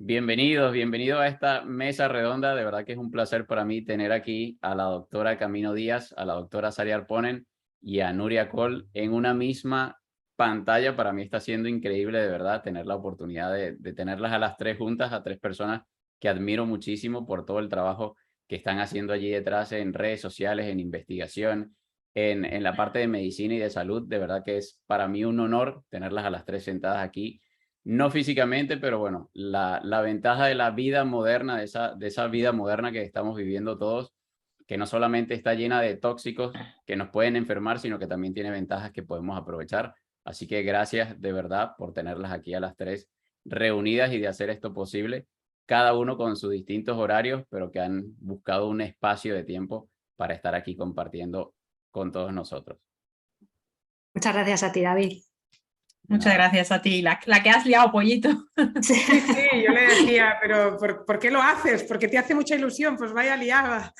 Bienvenido a esta mesa redonda. De verdad que es un placer para mí tener aquí a la doctora Camino Díaz, a la doctora Sari Arponen y a Nuria Coll en una misma pantalla. Para mí está siendo increíble, de verdad, tener la oportunidad de tenerlas a las tres juntas, a tres personas que admiro muchísimo por todo el trabajo que están haciendo allí detrás en redes sociales, en investigación, en la parte de medicina y de salud. De verdad que es para mí un honor tenerlas a las tres sentadas aquí. No físicamente, pero bueno, la ventaja de la vida moderna, de esa vida moderna que estamos viviendo todos, que no solamente está llena de tóxicos que nos pueden enfermar, sino que también tiene ventajas que podemos aprovechar. Así que gracias de verdad por tenerlas aquí a las tres reunidas y de hacer esto posible, cada uno con sus distintos horarios, pero que han buscado un espacio de tiempo para estar aquí compartiendo con todos nosotros. Muchas gracias a ti, David. Muchas gracias a ti, la que has liado, pollito. Sí, yo le decía, pero ¿por qué lo haces? Porque te hace mucha ilusión, pues vaya liada.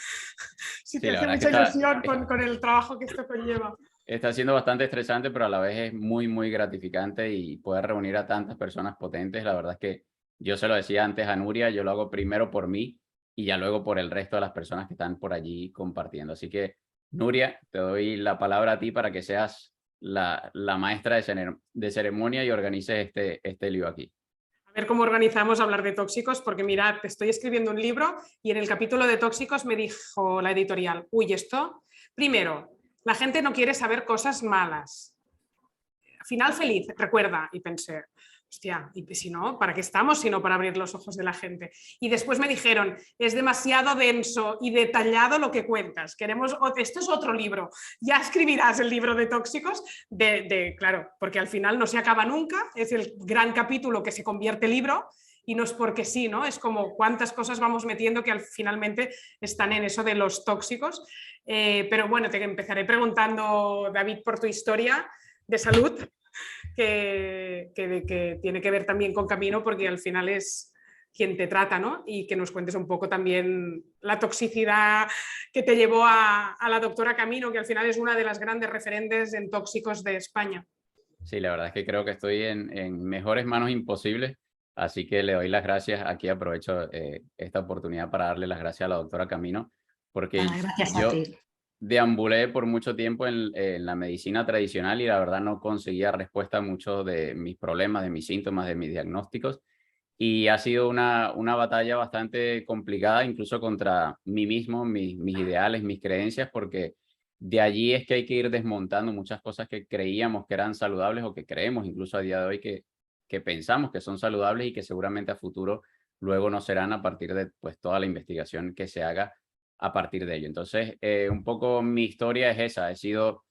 Si te hace mucha ilusión con el trabajo que esto conlleva. Está siendo bastante estresante, pero a la vez es muy gratificante y poder reunir a tantas personas potentes. La verdad es que yo se lo decía antes a Nuria, yo lo hago primero por mí y ya luego por el resto de las personas que están por allí compartiendo. Así que, Nuria, te doy la palabra a ti para que seas la maestra de ceremonia y organices este lío aquí. A ver cómo organizamos hablar de tóxicos, porque mirad, estoy escribiendo un libro y en el capítulo de tóxicos me dijo la editorial, uy, esto, primero, la gente no quiere saber cosas malas. Final feliz, recuerda, y pensé, hostia, y si no, ¿para qué estamos si no para abrir los ojos de la gente? Y después me dijeron, es demasiado denso y detallado lo que cuentas. Esto es otro libro. Ya escribirás el libro de tóxicos, claro, porque al final no se acaba nunca, es el gran capítulo que se convierte en libro y no es porque sí, ¿no? Es como cuántas cosas vamos metiendo que finalmente están en eso de los tóxicos. Pero bueno, te empezaré preguntando, David, por tu historia de salud. Que tiene que ver también con Camino, porque al final es quien te trata, ¿no? Y que nos cuentes un poco también la toxicidad que te llevó a la doctora Camino, que al final es una de las grandes referentes en tóxicos de España. Sí, la verdad es que creo que estoy en mejores manos imposibles, así que le doy las gracias. Aquí aprovecho esta oportunidad para darle las gracias a la doctora Camino, porque gracias yo a ti. deambulé por mucho tiempo en la medicina tradicional y la verdad no conseguía respuesta a muchos de mis problemas, de mis síntomas, de mis diagnósticos. Y ha sido una batalla bastante complicada, incluso contra mí mismo, mis ideales, mis creencias, porque de allí es que hay que ir desmontando muchas cosas que creíamos que eran saludables o que creemos incluso a día de hoy que pensamos que son saludables y que seguramente a futuro luego no serán a partir de pues, toda la investigación que se haga a partir de ello. Entonces, un poco mi historia es esa. He sido,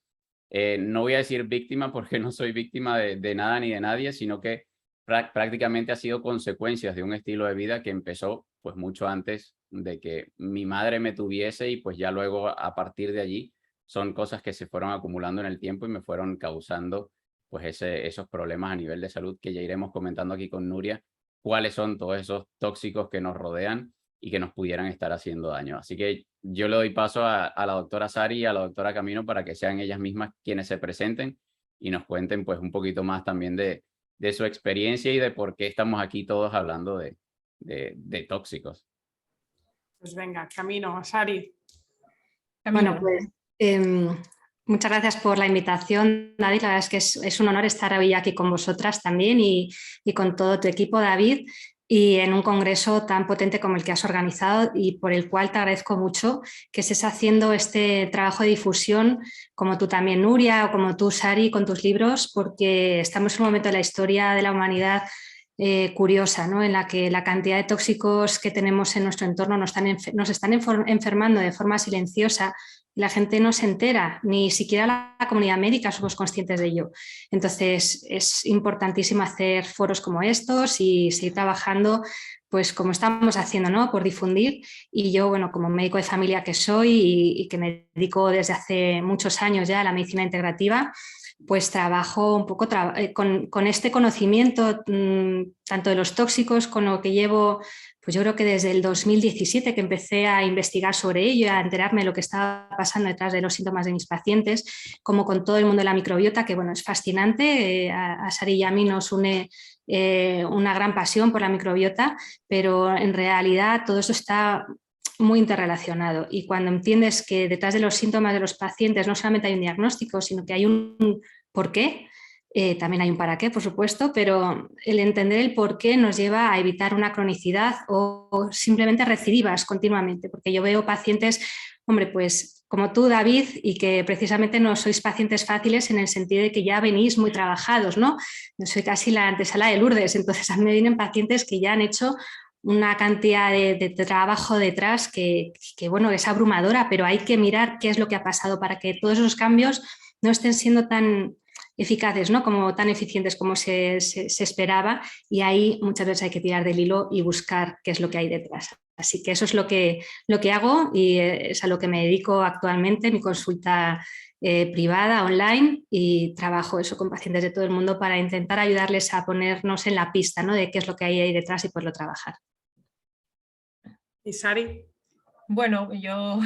no voy a decir víctima porque no soy víctima de nada ni de nadie, sino que prácticamente ha sido consecuencias de un estilo de vida que empezó pues mucho antes de que mi madre me tuviese y pues ya luego a partir de allí son cosas que se fueron acumulando en el tiempo y me fueron causando pues esos problemas a nivel de salud que ya iremos comentando aquí con Nuria, cuáles son todos esos tóxicos que nos rodean y que nos pudieran estar haciendo daño. Así que yo le doy paso a la doctora Sari y a la doctora Camino para que sean ellas mismas quienes se presenten y nos cuenten pues un poquito más también de su experiencia y de por qué estamos aquí todos hablando de tóxicos. Pues venga, Camino, Sari. Bueno, pues muchas gracias por la invitación, David. La verdad es que es un honor estar hoy aquí con vosotras también y con todo tu equipo, David, y en un congreso tan potente como el que has organizado y por el cual te agradezco mucho que estés haciendo este trabajo de difusión, como tú también, Nuria, o como tú, Sari, con tus libros, porque estamos en un momento de la historia de la humanidad curiosa, ¿no? En la que la cantidad de tóxicos que tenemos en nuestro entorno nos están enfermando de forma silenciosa. La gente no se entera, ni siquiera la comunidad médica somos conscientes de ello. Entonces es importantísimo hacer foros como estos y seguir trabajando pues como estamos haciendo, ¿no? Por difundir. Y yo, bueno, como médico de familia que soy y que me dedico desde hace muchos años ya a la medicina integrativa, pues trabajo un poco con este conocimiento tanto de los tóxicos, con lo que llevo, pues yo creo que desde el 2017 que empecé a investigar sobre ello, a enterarme de lo que estaba pasando detrás de los síntomas de mis pacientes, como con todo el mundo de la microbiota, que bueno, es fascinante. A Sari y a mí nos une una gran pasión por la microbiota, pero en realidad todo eso está muy interrelacionado, y cuando entiendes que detrás de los síntomas de los pacientes no solamente hay un diagnóstico, sino que hay un porqué, también hay un para qué, por supuesto, pero el entender el por qué nos lleva a evitar una cronicidad o simplemente recidivas continuamente, porque yo veo pacientes, hombre, pues como tú, David, y que precisamente no sois pacientes fáciles en el sentido de que ya venís muy trabajados, ¿no? Yo soy casi la antesala de Lourdes, entonces a mí me vienen pacientes que ya han hecho una cantidad de trabajo detrás bueno, es abrumadora, pero hay que mirar qué es lo que ha pasado para que todos esos cambios no estén siendo tan eficaces, ¿no? Como tan eficientes como se esperaba, y ahí muchas veces hay que tirar del hilo y buscar qué es lo que hay detrás. Así que eso es lo que hago, y es a lo que me dedico actualmente, mi consulta privada, online, y trabajo eso con pacientes de todo el mundo para intentar ayudarles a ponernos en la pista, ¿no? De qué es lo que hay ahí detrás y poderlo trabajar. ¿Y Sari? Bueno, yo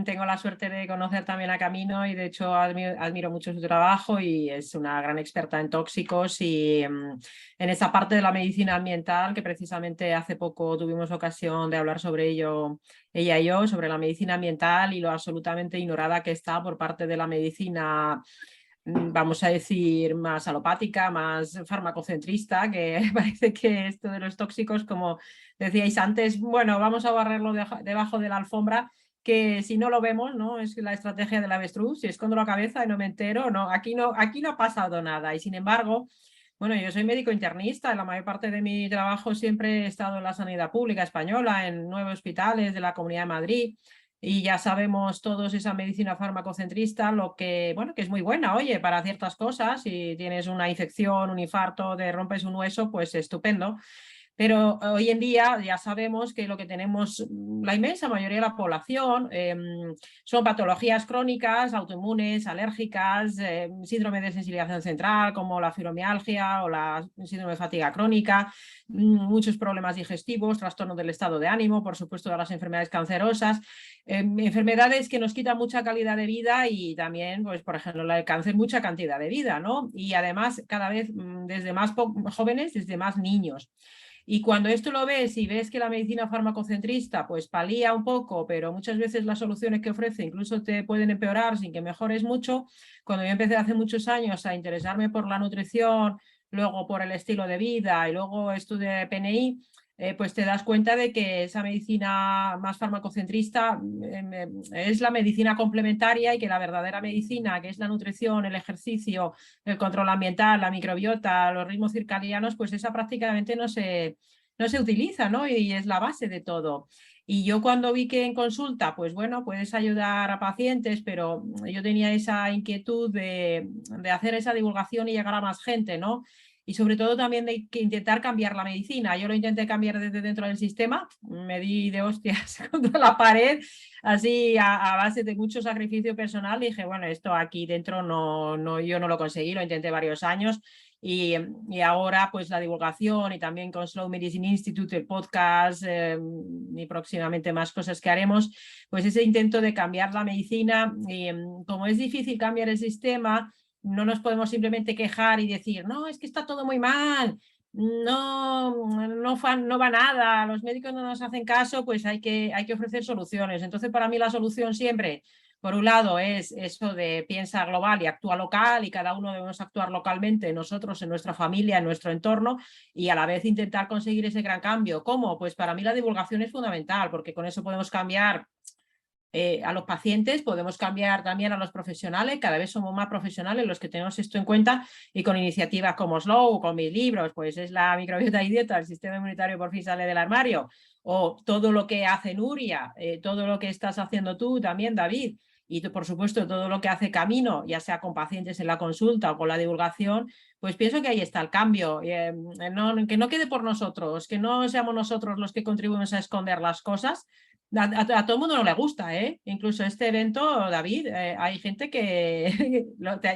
tengo la suerte de conocer también a Camino y de hecho admiro mucho su trabajo, y es una gran experta en tóxicos y en esa parte de la medicina ambiental, que precisamente hace poco tuvimos ocasión de hablar sobre ello, ella y yo, sobre la medicina ambiental y lo absolutamente ignorada que está por parte de la medicina, vamos a decir, más alopática, más farmacocentrista, que parece que esto de los tóxicos, como decíais antes, bueno, vamos a barrerlo debajo de la alfombra, que si no lo vemos, ¿no? Es la estrategia del avestruz, si escondo la cabeza y no me entero, no, aquí no ha pasado nada. Y sin embargo, bueno, yo soy médico internista, la mayor parte de mi trabajo siempre he estado en la sanidad pública española, en 9 hospitales de la Comunidad de Madrid, y ya sabemos todos esa medicina farmacocentrista, lo que, bueno, que es muy buena, oye, para ciertas cosas, si tienes una infección, un infarto, te rompes un hueso, pues estupendo. Pero hoy en día ya sabemos que lo que tenemos la inmensa mayoría de la población son patologías crónicas, autoinmunes, alérgicas, síndrome de sensibilización central como la fibromialgia o la síndrome de fatiga crónica, muchos problemas digestivos, trastornos del estado de ánimo, por supuesto de las enfermedades cancerosas, enfermedades que nos quitan mucha calidad de vida y también, pues por ejemplo, el cáncer, mucha cantidad de vida, ¿no? Y además cada vez desde más jóvenes, desde más niños. Y cuando esto lo ves y ves que la medicina farmacocentrista pues palía un poco, pero muchas veces las soluciones que ofrece incluso te pueden empeorar sin que mejores mucho, cuando yo empecé hace muchos años a interesarme por la nutrición, luego por el estilo de vida y luego estudié PNI, pues te das cuenta de que esa medicina más farmacocentrista es la medicina complementaria, y que la verdadera medicina, que es la nutrición, el ejercicio, el control ambiental, la microbiota, los ritmos circadianos, pues esa prácticamente no se utiliza, ¿no? Y es la base de todo. Y yo cuando vi que en consulta, pues bueno, puedes ayudar a pacientes, pero yo tenía esa inquietud de hacer esa divulgación y llegar a más gente, ¿no? Y sobre todo también de que intentar cambiar la medicina. Yo lo intenté cambiar desde dentro del sistema, me di de hostias contra la pared, así a base de mucho sacrificio personal. Dije, bueno, esto aquí dentro yo no lo conseguí, lo intenté varios años. Y ahora pues la divulgación, y también con Slow Medicine Institute, el podcast y próximamente más cosas que haremos, pues ese intento de cambiar la medicina. Y como es difícil cambiar el sistema, no nos podemos simplemente quejar y decir, no, es que está todo muy mal, no va nada, los médicos no nos hacen caso, pues hay que ofrecer soluciones. Entonces, para mí la solución siempre, por un lado, es eso de piensa global y actúa local, y cada uno debemos actuar localmente, nosotros, en nuestra familia, en nuestro entorno, y a la vez intentar conseguir ese gran cambio. ¿Cómo? Pues para mí la divulgación es fundamental, porque con eso podemos cambiar a los pacientes, podemos cambiar también a los profesionales, cada vez somos más profesionales los que tenemos esto en cuenta, y con iniciativas como Slow, con mis libros, pues es la microbiota y dieta, el sistema inmunitario por fin sale del armario, o todo lo que hace Nuria, todo lo que estás haciendo tú también, David, y tú, por supuesto, todo lo que hace Camino, ya sea con pacientes en la consulta o con la divulgación, pues pienso que ahí está el cambio, que no quede por nosotros, que no seamos nosotros los que contribuimos a esconder las cosas. A todo el mundo no le gusta, ¿eh? Incluso este evento, David, hay gente que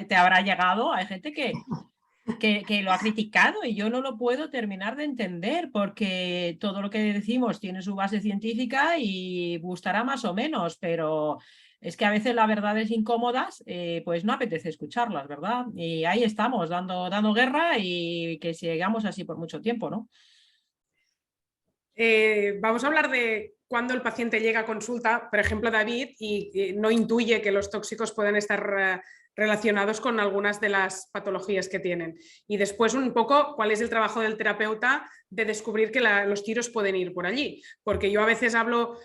te habrá llegado, hay gente que que lo ha criticado y yo no lo puedo terminar de entender porque todo lo que decimos tiene su base científica y gustará más o menos, pero es que a veces las verdades incómodas pues no apetece escucharlas, ¿verdad? Y ahí estamos dando guerra y que sigamos así por mucho tiempo, ¿no? Vamos a hablar de cuando el paciente llega a consulta, por ejemplo, David, y no intuye que los tóxicos pueden estar relacionados con algunas de las patologías que tienen. Y después un poco cuál es el trabajo del terapeuta de descubrir que los tiros pueden ir por allí. Porque yo a veces hablo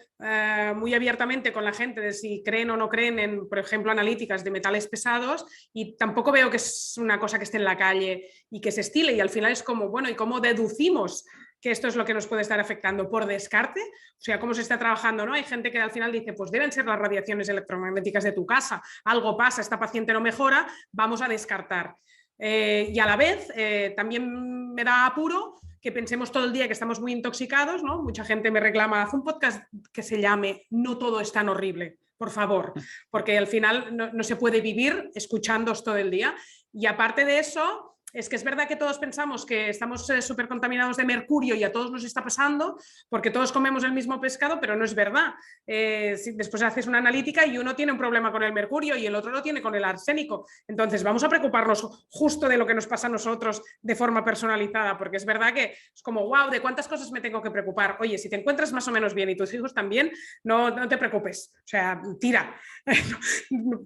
muy abiertamente con la gente de si creen o no creen en, por ejemplo, analíticas de metales pesados y tampoco veo que es una cosa que esté en la calle y que se estile. Y al final es como, bueno, ¿y cómo deducimos que esto es lo que nos puede estar afectando por descarte? O sea, cómo se está trabajando, ¿no? Hay gente que al final dice, pues deben ser las radiaciones electromagnéticas de tu casa, algo pasa, esta paciente no mejora, vamos a descartar. Y a la vez, también me da apuro que pensemos todo el día que estamos muy intoxicados, ¿no? Mucha gente me reclama, haz un podcast que se llame No todo es tan horrible, por favor, porque al final no se puede vivir escuchándoos todo el día. Y aparte de eso, es que es verdad que todos pensamos que estamos súper contaminados de mercurio y a todos nos está pasando porque todos comemos el mismo pescado, pero no es verdad. Si después haces una analítica y uno tiene un problema con el mercurio y el otro lo tiene con el arsénico. Entonces vamos a preocuparnos justo de lo que nos pasa a nosotros de forma personalizada, porque es verdad que es como, wow, ¿de cuántas cosas me tengo que preocupar? Oye, si te encuentras más o menos bien y tus hijos también, no te preocupes. O sea, tira.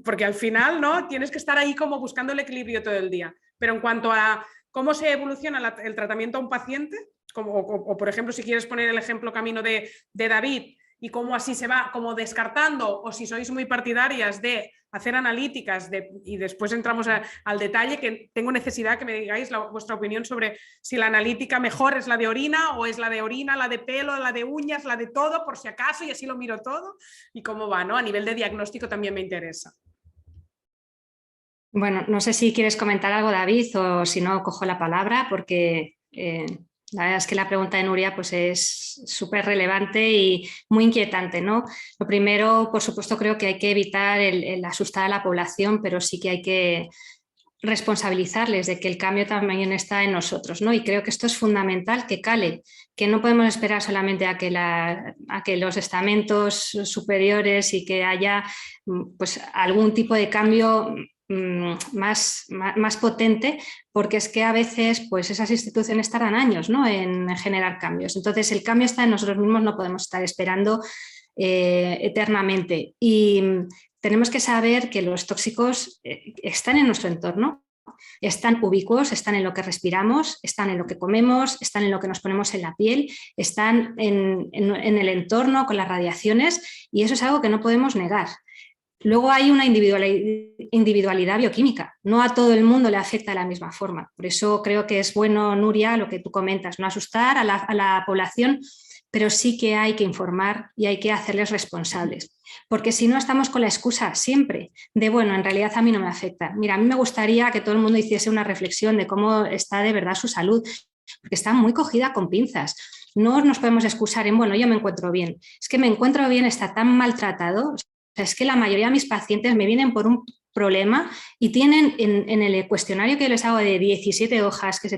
Porque al final, ¿no? Tienes que estar ahí como buscando el equilibrio todo el día. Pero en cuanto a cómo se evoluciona el tratamiento a un paciente, o por ejemplo, si quieres poner el ejemplo camino de David y cómo así se va como descartando, o si sois muy partidarias de hacer analíticas y después entramos al detalle, que tengo necesidad que me digáis vuestra opinión sobre si la analítica mejor es la de orina o es la de orina, la de pelo, la de uñas, la de todo, por si acaso, y así lo miro todo y cómo va, ¿no? A nivel de diagnóstico también me interesa. Bueno, no sé si quieres comentar algo, David, o si no, cojo la palabra, porque la verdad es que la pregunta de Nuria pues, es súper relevante y muy inquietante, ¿no? Lo primero, por supuesto, creo que hay que evitar el asustar a la población, pero sí que hay que responsabilizarles de que el cambio también está en nosotros, ¿no? Y creo que esto es fundamental, que cale, que no podemos esperar solamente a que los estamentos superiores y que haya pues, algún tipo de cambio más potente, porque es que a veces pues, esas instituciones tardan años, ¿no? en generar cambios. Entonces el cambio está en nosotros mismos, no podemos estar esperando eternamente. Y tenemos que saber que los tóxicos están en nuestro entorno, están ubicuos, están en lo que respiramos, están en lo que comemos, están en lo que nos ponemos en la piel, están en el entorno con las radiaciones, y eso es algo que no podemos negar. Luego hay una individualidad bioquímica, no a todo el mundo le afecta de la misma forma. Por eso creo que es bueno, Nuria, lo que tú comentas, no asustar a la población, pero sí que hay que informar y hay que hacerles responsables. Porque si no, estamos con la excusa siempre de, bueno, en realidad a mí no me afecta. Mira, a mí me gustaría que todo el mundo hiciese una reflexión de cómo está de verdad su salud, porque está muy cogida con pinzas. No nos podemos excusar en, bueno, yo me encuentro bien. Es que me encuentro bien, está tan maltratado. Es que la mayoría de mis pacientes me vienen por un problema y tienen en el cuestionario que les hago de 17 hojas que se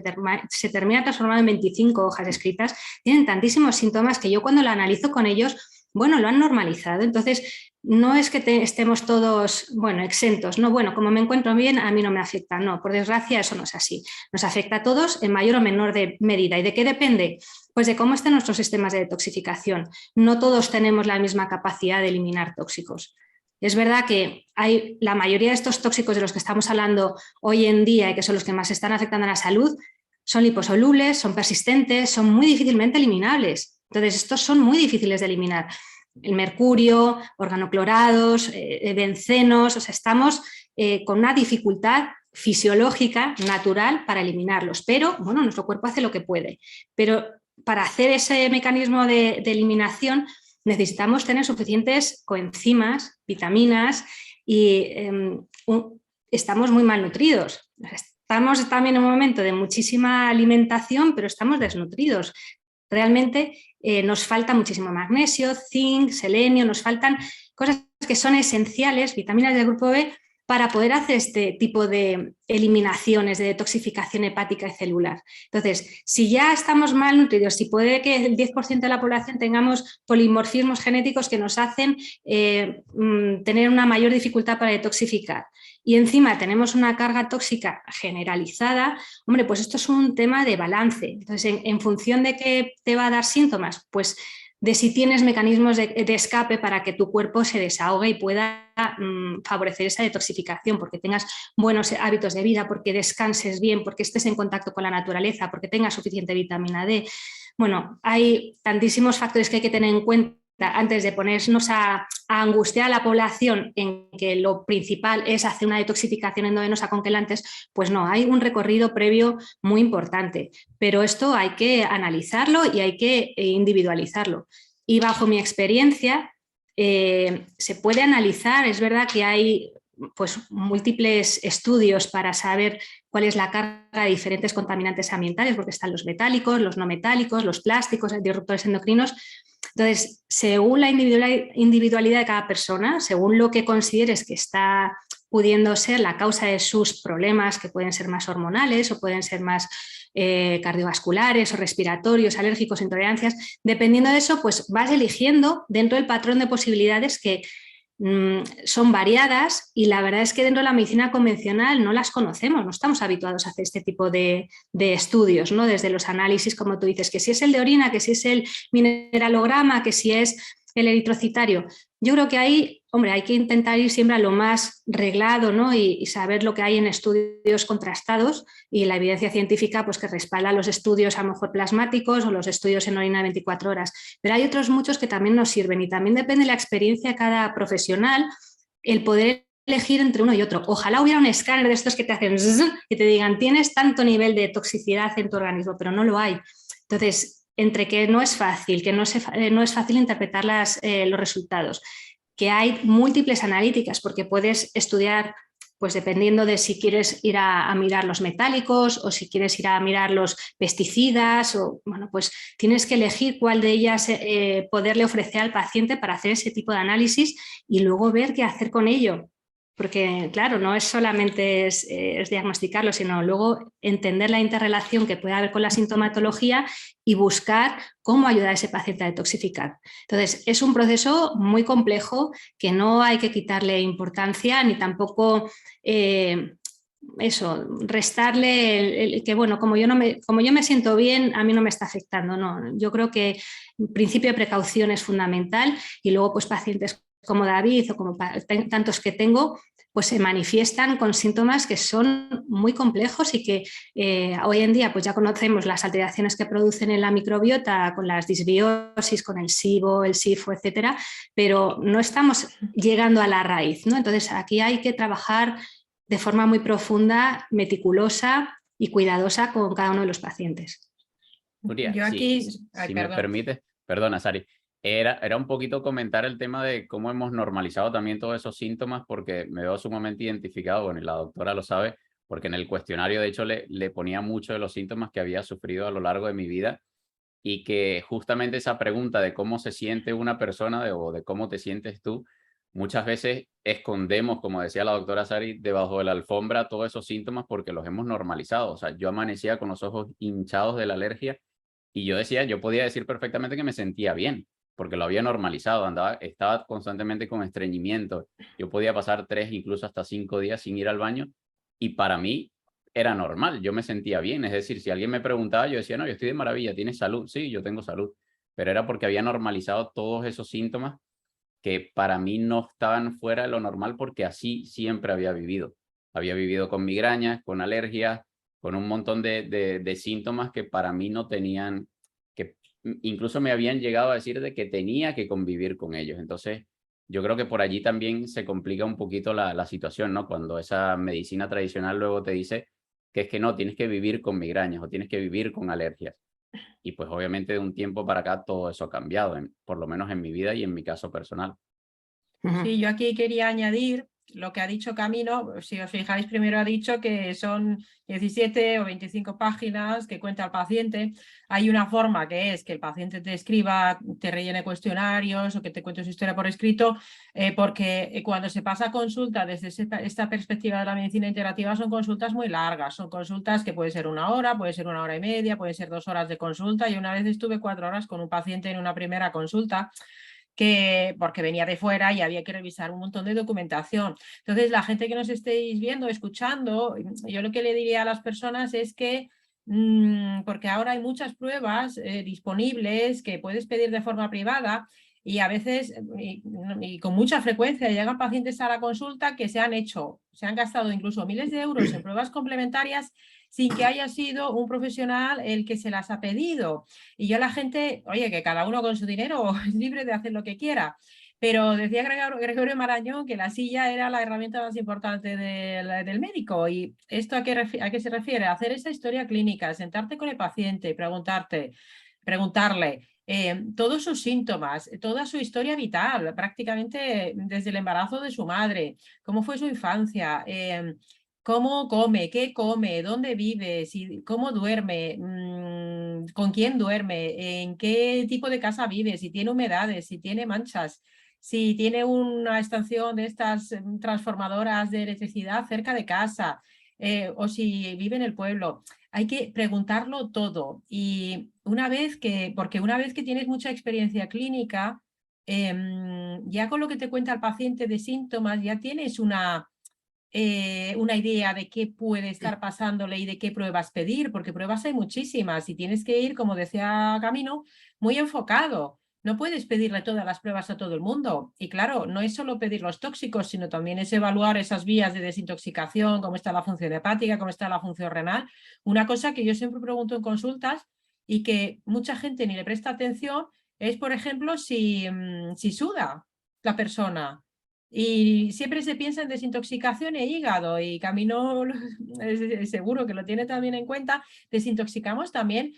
termina transformando en 25 hojas escritas, tienen tantísimos síntomas que yo cuando lo analizo con ellos, bueno, lo han normalizado. Entonces, no es que estemos todos, bueno, exentos, no, bueno, como me encuentro bien, a mí no me afecta. No, por desgracia eso no es así. Nos afecta a todos en mayor o menor medida. ¿Y de qué depende? Pues de cómo estén nuestros sistemas de detoxificación. No todos tenemos la misma capacidad de eliminar tóxicos. Es verdad que hay la mayoría de estos tóxicos de los que estamos hablando hoy en día y que son los que más están afectando a la salud, son liposolubles, son persistentes, son muy difícilmente eliminables. Entonces, estos son muy difíciles de eliminar. El mercurio, organoclorados, bencenos, o sea, estamos con una dificultad fisiológica, natural, para eliminarlos. Pero, bueno, nuestro cuerpo hace lo que puede. Pero para hacer ese mecanismo de eliminación necesitamos tener suficientes coenzimas, vitaminas y estamos muy malnutridos. Estamos también en un momento de muchísima alimentación, pero estamos desnutridos. Realmente nos falta muchísimo magnesio, zinc, selenio, nos faltan cosas que son esenciales, vitaminas del grupo B, para poder hacer este tipo de eliminaciones, de detoxificación hepática y celular. Entonces, si ya estamos malnutridos, si puede que el 10% de la población tengamos polimorfismos genéticos que nos hacen tener una mayor dificultad para detoxificar, y encima tenemos una carga tóxica generalizada, hombre, pues esto es un tema de balance. Entonces, en función de qué te va a dar síntomas, pues de si tienes mecanismos de escape para que tu cuerpo se desahogue y pueda favorecer esa detoxificación, porque tengas buenos hábitos de vida, porque descanses bien, porque estés en contacto con la naturaleza, porque tengas suficiente vitamina D. Bueno, hay tantísimos factores que hay que tener en cuenta antes de ponernos a angustiar a la población en que lo principal es hacer una detoxificación endovenosa con quelantes, pues no, hay un recorrido previo muy importante, pero esto hay que analizarlo y hay que individualizarlo. Y bajo mi experiencia se puede analizar, es verdad que hay pues múltiples estudios para saber cuál es la carga de diferentes contaminantes ambientales, porque están los metálicos, los no metálicos, los plásticos, disruptores endocrinos. Entonces, según la individualidad de cada persona, según lo que consideres que está pudiendo ser la causa de sus problemas, que pueden ser más hormonales o pueden ser más cardiovasculares o respiratorios, alérgicos, intolerancias, dependiendo de eso, pues vas eligiendo dentro del patrón de posibilidades que son variadas, y la verdad es que dentro de la medicina convencional no las conocemos, no estamos habituados a hacer este tipo de estudios, ¿no? Desde los análisis, como tú dices, que si es el de orina, que si es el mineralograma, que si es el eritrocitario. Yo creo que ahí, hombre, hay que intentar ir siempre a lo más reglado, ¿no? y saber lo que hay en estudios contrastados y la evidencia científica pues, que respalda los estudios a lo mejor plasmáticos o los estudios en orina de 24 horas. Pero hay otros muchos que también nos sirven, y también depende de la experiencia de cada profesional el poder elegir entre uno y otro. Ojalá hubiera un escáner de estos que te hacen y te digan tienes tanto nivel de toxicidad en tu organismo, pero no lo hay. Entonces, entre que no es fácil, que no es fácil interpretar los resultados, que hay múltiples analíticas, porque puedes estudiar, pues dependiendo de si quieres ir a mirar los metálicos o si quieres ir a mirar los pesticidas, o bueno, pues tienes que elegir cuál de ellas poderle ofrecer al paciente para hacer ese tipo de análisis y luego ver qué hacer con ello. Porque, claro, no es solamente es diagnosticarlo, sino luego entender la interrelación que puede haber con la sintomatología y buscar cómo ayudar a ese paciente a detoxificar. Entonces, es un proceso muy complejo que no hay que quitarle importancia ni tampoco restarle que, bueno, como yo me siento bien, a mí no me está afectando. No, yo creo que el principio de precaución es fundamental, y luego pues pacientes como David o como tantos que tengo, pues se manifiestan con síntomas que son muy complejos y que hoy en día pues ya conocemos las alteraciones que producen en la microbiota con las disbiosis, con el SIBO, el SIFO, etcétera, pero no estamos llegando a la raíz, ¿no? Entonces aquí hay que trabajar de forma muy profunda, meticulosa y cuidadosa con cada uno de los pacientes. Nuria, Yo aquí, si me permites, perdona, Sari, era un poquito comentar el tema de cómo hemos normalizado también todos esos síntomas, porque me veo sumamente identificado, bueno, y la doctora lo sabe, porque en el cuestionario de hecho le ponía muchos de los síntomas que había sufrido a lo largo de mi vida, y que justamente esa pregunta de cómo se siente una persona o de cómo te sientes tú, muchas veces escondemos, como decía la doctora Sari, debajo de la alfombra todos esos síntomas porque los hemos normalizado. O sea, yo amanecía con los ojos hinchados de la alergia y yo podía decir perfectamente que me sentía bien, porque lo había normalizado, estaba constantemente con estreñimiento. Yo podía pasar 3, incluso hasta 5 días sin ir al baño, y para mí era normal, yo me sentía bien. Es decir, si alguien me preguntaba, yo decía, no, yo estoy de maravilla, ¿tienes salud? Sí, yo tengo salud. Pero era porque había normalizado todos esos síntomas que para mí no estaban fuera de lo normal, porque así siempre había vivido. Había vivido con migrañas, con alergias, con un montón de síntomas que para mí no tenían, que incluso me habían llegado a decir de que tenía que convivir con ellos. Entonces, yo creo que por allí también se complica un poquito la situación, ¿no? Cuando esa medicina tradicional luego te dice que es que no, tienes que vivir con migrañas o tienes que vivir con alergias. Y pues obviamente de un tiempo para acá todo eso ha cambiado, por lo menos en mi vida y en mi caso personal. Sí, yo aquí quería añadir lo que ha dicho Camino, si os fijáis, primero ha dicho que son 17 o 25 páginas que cuenta el paciente. Hay una forma que es que el paciente te escriba, te rellene cuestionarios o que te cuente su historia por escrito, porque cuando se pasa a consulta desde esta perspectiva de la medicina integrativa son consultas muy largas, son consultas que puede ser 1 hora, puede ser 1 hora y media, puede ser 2 horas de consulta. Y una vez estuve 4 horas con un paciente en una primera consulta, porque venía de fuera y había que revisar un montón de documentación. Entonces, la gente que nos estéis viendo, escuchando, yo lo que le diría a las personas es que, porque ahora hay muchas pruebas disponibles que puedes pedir de forma privada, y a veces, y con mucha frecuencia, llegan pacientes a la consulta que se han gastado incluso miles de euros en pruebas complementarias sin que haya sido un profesional el que se las ha pedido. Y yo a la gente, oye, que cada uno con su dinero es libre de hacer lo que quiera. Pero decía Gregorio Marañón que la silla era la herramienta más importante del médico. ¿Y esto a qué se refiere? A hacer esa historia clínica, sentarte con el paciente y preguntarle todos sus síntomas, toda su historia vital, prácticamente desde el embarazo de su madre, cómo fue su infancia, cómo come, qué come, dónde vive, cómo duerme, con quién duerme, en qué tipo de casa vive, si tiene humedades, si tiene manchas, si tiene una estación de estas transformadoras de electricidad cerca de casa, o si vive en el pueblo. Hay que preguntarlo todo. Y porque una vez que tienes mucha experiencia clínica, ya con lo que te cuenta el paciente de síntomas, ya tienes una idea de qué puede estar pasándole y de qué pruebas pedir, porque pruebas hay muchísimas y tienes que ir, como decía Camino, muy enfocado. No puedes pedirle todas las pruebas a todo el mundo. Y claro, no es solo pedir los tóxicos, sino también es evaluar esas vías de desintoxicación, cómo está la función hepática, cómo está la función renal. Una cosa que yo siempre pregunto en consultas y que mucha gente ni le presta atención es, por ejemplo, si suda la persona. Y siempre se piensa en desintoxicación e hígado, y Camino seguro que lo tiene también en cuenta. Desintoxicamos también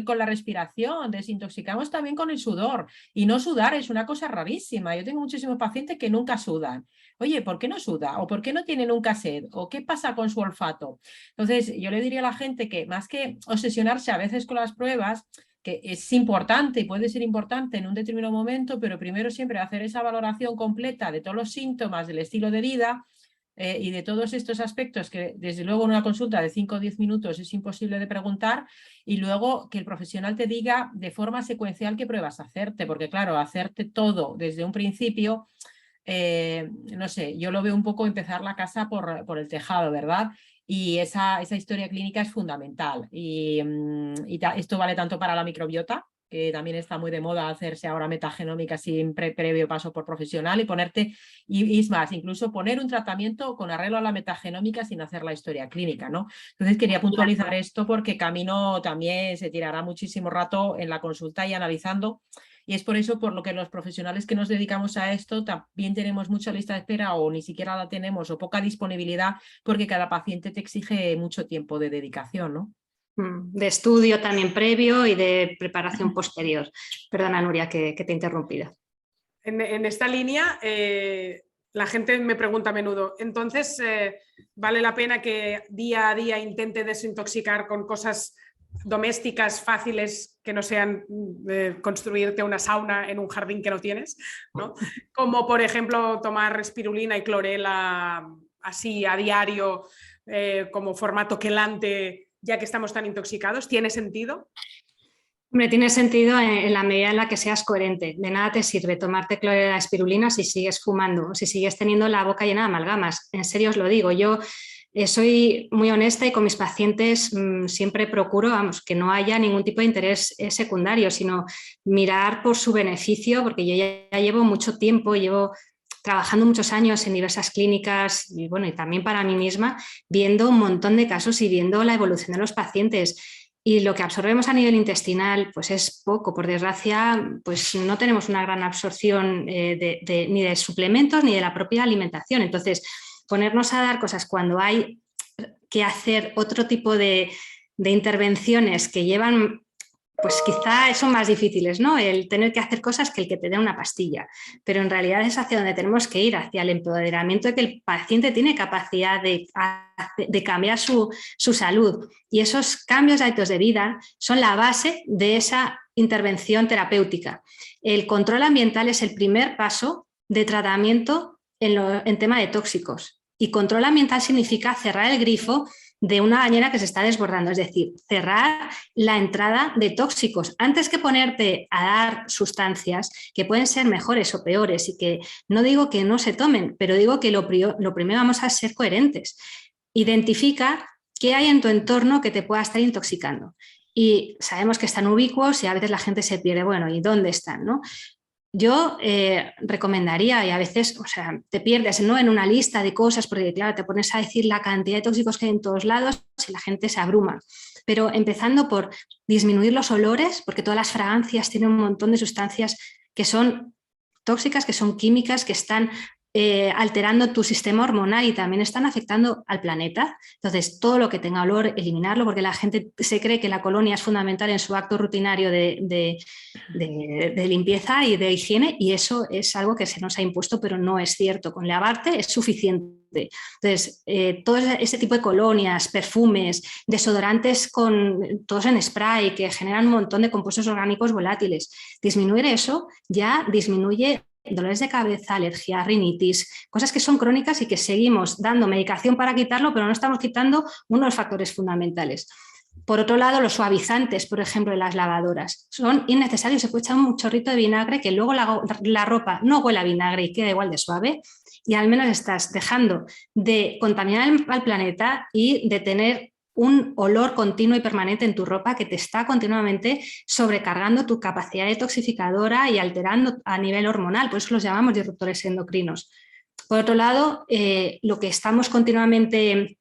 con la respiración, desintoxicamos también con el sudor, y no sudar es una cosa rarísima. Yo tengo muchísimos pacientes que nunca sudan. Oye, ¿por qué no suda? ¿O por qué no tiene nunca sed? ¿O qué pasa con su olfato? Entonces, yo le diría a la gente que más que obsesionarse a veces con las pruebas, que es importante y puede ser importante en un determinado momento, pero primero siempre hacer esa valoración completa de todos los síntomas, del estilo de vida y de todos estos aspectos que desde luego en una consulta de 5 o 10 minutos es imposible de preguntar, y luego que el profesional te diga de forma secuencial qué pruebas hacerte, porque claro, hacerte todo desde un principio, no sé, yo lo veo un poco empezar la casa por el tejado, ¿verdad? Y esa historia clínica es fundamental. Y esto vale tanto para la microbiota, que también está muy de moda hacerse ahora metagenómica sin previo paso por profesional, y es más, incluso poner un tratamiento con arreglo a la metagenómica sin hacer la historia clínica, ¿no? Entonces quería puntualizar esto porque Camino también se tirará muchísimo rato en la consulta y analizando. Y es por eso por lo que los profesionales que nos dedicamos a esto también tenemos mucha lista de espera, o ni siquiera la tenemos, o poca disponibilidad, porque cada paciente te exige mucho tiempo de dedicación, ¿no? De estudio también previo y de preparación posterior. Perdona, Nuria, que te he interrumpido. En esta línea, la gente me pregunta a menudo, entonces, ¿vale la pena que día a día intente desintoxicar con cosas domésticas fáciles que no sean construirte una sauna en un jardín que no tienes, ¿no? Como por ejemplo tomar espirulina y clorela así a diario como formato quelante, ya que estamos tan intoxicados? ¿Tiene sentido? Hombre, tiene sentido en la medida en la que seas coherente. De nada te sirve tomarte clorela espirulina si sigues fumando, si sigues teniendo la boca llena de amalgamas. En serio os lo digo, yo soy muy honesta y con mis pacientes siempre procuro, que no haya ningún tipo de interés secundario, sino mirar por su beneficio, porque yo ya llevo mucho tiempo, llevo trabajando muchos años en diversas clínicas y bueno, y también para mí misma, viendo un montón de casos y viendo la evolución de los pacientes. Y lo que absorbemos a nivel intestinal pues es poco, por desgracia, pues no tenemos una gran absorción ni de suplementos ni de la propia alimentación. Entonces, ponernos a dar cosas cuando hay que hacer otro tipo de intervenciones que llevan pues quizá son más difíciles, ¿no? El tener que hacer cosas que el que te dé una pastilla, pero en realidad es hacia donde tenemos que ir, hacia el empoderamiento de que el paciente tiene capacidad de cambiar su salud, y esos cambios de hábitos de vida son la base de esa intervención terapéutica. El control ambiental es el primer paso de tratamiento en tema de tóxicos, y control ambiental significa cerrar el grifo de una bañera que se está desbordando, es decir, cerrar la entrada de tóxicos antes que ponerte a dar sustancias que pueden ser mejores o peores, y que no digo que no se tomen, pero digo que lo primero vamos a ser coherentes. Identifica qué hay en tu entorno que te pueda estar intoxicando, y sabemos que están ubicuos y a veces la gente se pierde, bueno, ¿y dónde están, no? Yo recomendaría, y a veces, o sea, te pierdes, ¿no?, en una lista de cosas, porque claro, te pones a decir la cantidad de tóxicos que hay en todos lados y la gente se abruma. Pero empezando por disminuir los olores, porque todas las fragancias tienen un montón de sustancias que son tóxicas, que son químicas, que están alterando tu sistema hormonal y también están afectando al planeta. Entonces, todo lo que tenga olor, eliminarlo, porque la gente se cree que la colonia es fundamental en su acto rutinario de limpieza y de higiene, y eso es algo que se nos ha impuesto, pero no es cierto. Con lavarte es suficiente. Entonces, todo ese tipo de colonias, perfumes, desodorantes todos en spray, que generan un montón de compuestos orgánicos volátiles, disminuir eso ya disminuye dolores de cabeza, alergia, rinitis, cosas que son crónicas y que seguimos dando medicación para quitarlo, pero no estamos quitando uno de los factores fundamentales. Por otro lado, los suavizantes, por ejemplo, de las lavadoras, son innecesarios. Se puede echar un chorrito de vinagre que luego la ropa no huele a vinagre y queda igual de suave, y al menos estás dejando de contaminar al planeta y de tener un olor continuo y permanente en tu ropa que te está continuamente sobrecargando tu capacidad detoxificadora y alterando a nivel hormonal. Por eso los llamamos disruptores endocrinos. Por otro lado, lo que estamos continuamente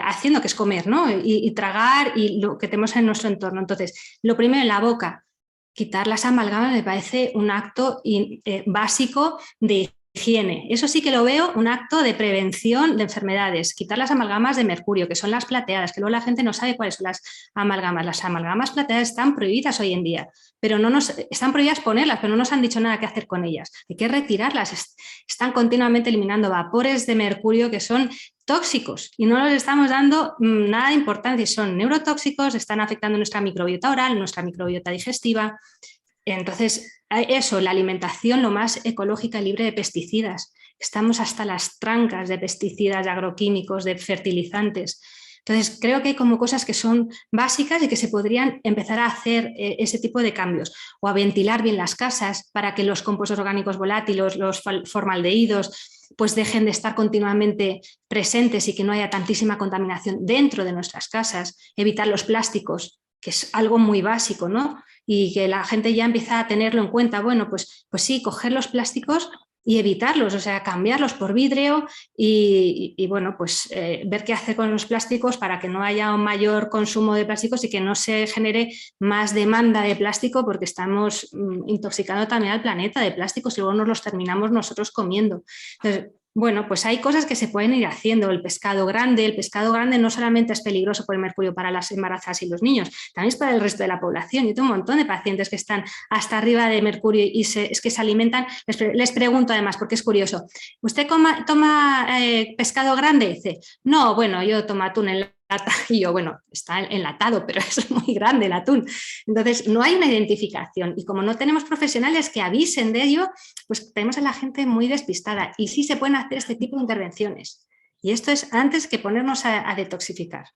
haciendo, que es comer, ¿no?, y tragar, y lo que tenemos en nuestro entorno. Entonces, lo primero, en la boca, quitar las amalgamas me parece un acto básico de higiene. Eso sí que lo veo un acto de prevención de enfermedades. Quitar las amalgamas de mercurio, que son las plateadas, que luego la gente no sabe cuáles son las amalgamas. Las amalgamas plateadas están prohibidas hoy en día, pero están prohibidas ponerlas, pero no nos han dicho nada qué hacer con ellas. Hay que retirarlas. Están continuamente eliminando vapores de mercurio que son tóxicos y no les estamos dando nada de importancia. Son neurotóxicos, están afectando nuestra microbiota oral, nuestra microbiota digestiva. Entonces, eso, la alimentación lo más ecológica y libre de pesticidas. Estamos hasta las trancas de pesticidas, de agroquímicos, de fertilizantes. Entonces, creo que hay como cosas que son básicas y que se podrían empezar a hacer ese tipo de cambios, o a ventilar bien las casas para que los compuestos orgánicos volátiles, los formaldehídos, pues dejen de estar continuamente presentes y que no haya tantísima contaminación dentro de nuestras casas. Evitar los plásticos, que es algo muy básico, ¿no? Y que la gente ya empieza a tenerlo en cuenta. Bueno, pues sí, coger los plásticos y evitarlos, o sea, cambiarlos por vidrio y bueno, pues ver qué hacer con los plásticos para que no haya un mayor consumo de plásticos y que no se genere más demanda de plástico, porque estamos intoxicando también al planeta de plásticos y luego nos los terminamos nosotros comiendo. Entonces, bueno, pues hay cosas que se pueden ir haciendo. El pescado grande no solamente es peligroso por el mercurio para las embarazadas y los niños, también es para el resto de la población. Yo tengo un montón de pacientes que están hasta arriba de mercurio y es que se alimentan. Les pregunto además, porque es curioso, ¿usted toma pescado grande? Y dice, no, bueno, yo tomo atún en lata. Y yo, bueno, está enlatado, pero es muy grande el atún. Entonces, no hay una identificación, y como no tenemos profesionales que avisen de ello, pues tenemos a la gente muy despistada, y sí se pueden hacer este tipo de intervenciones. Y esto es antes que ponernos a detoxificar.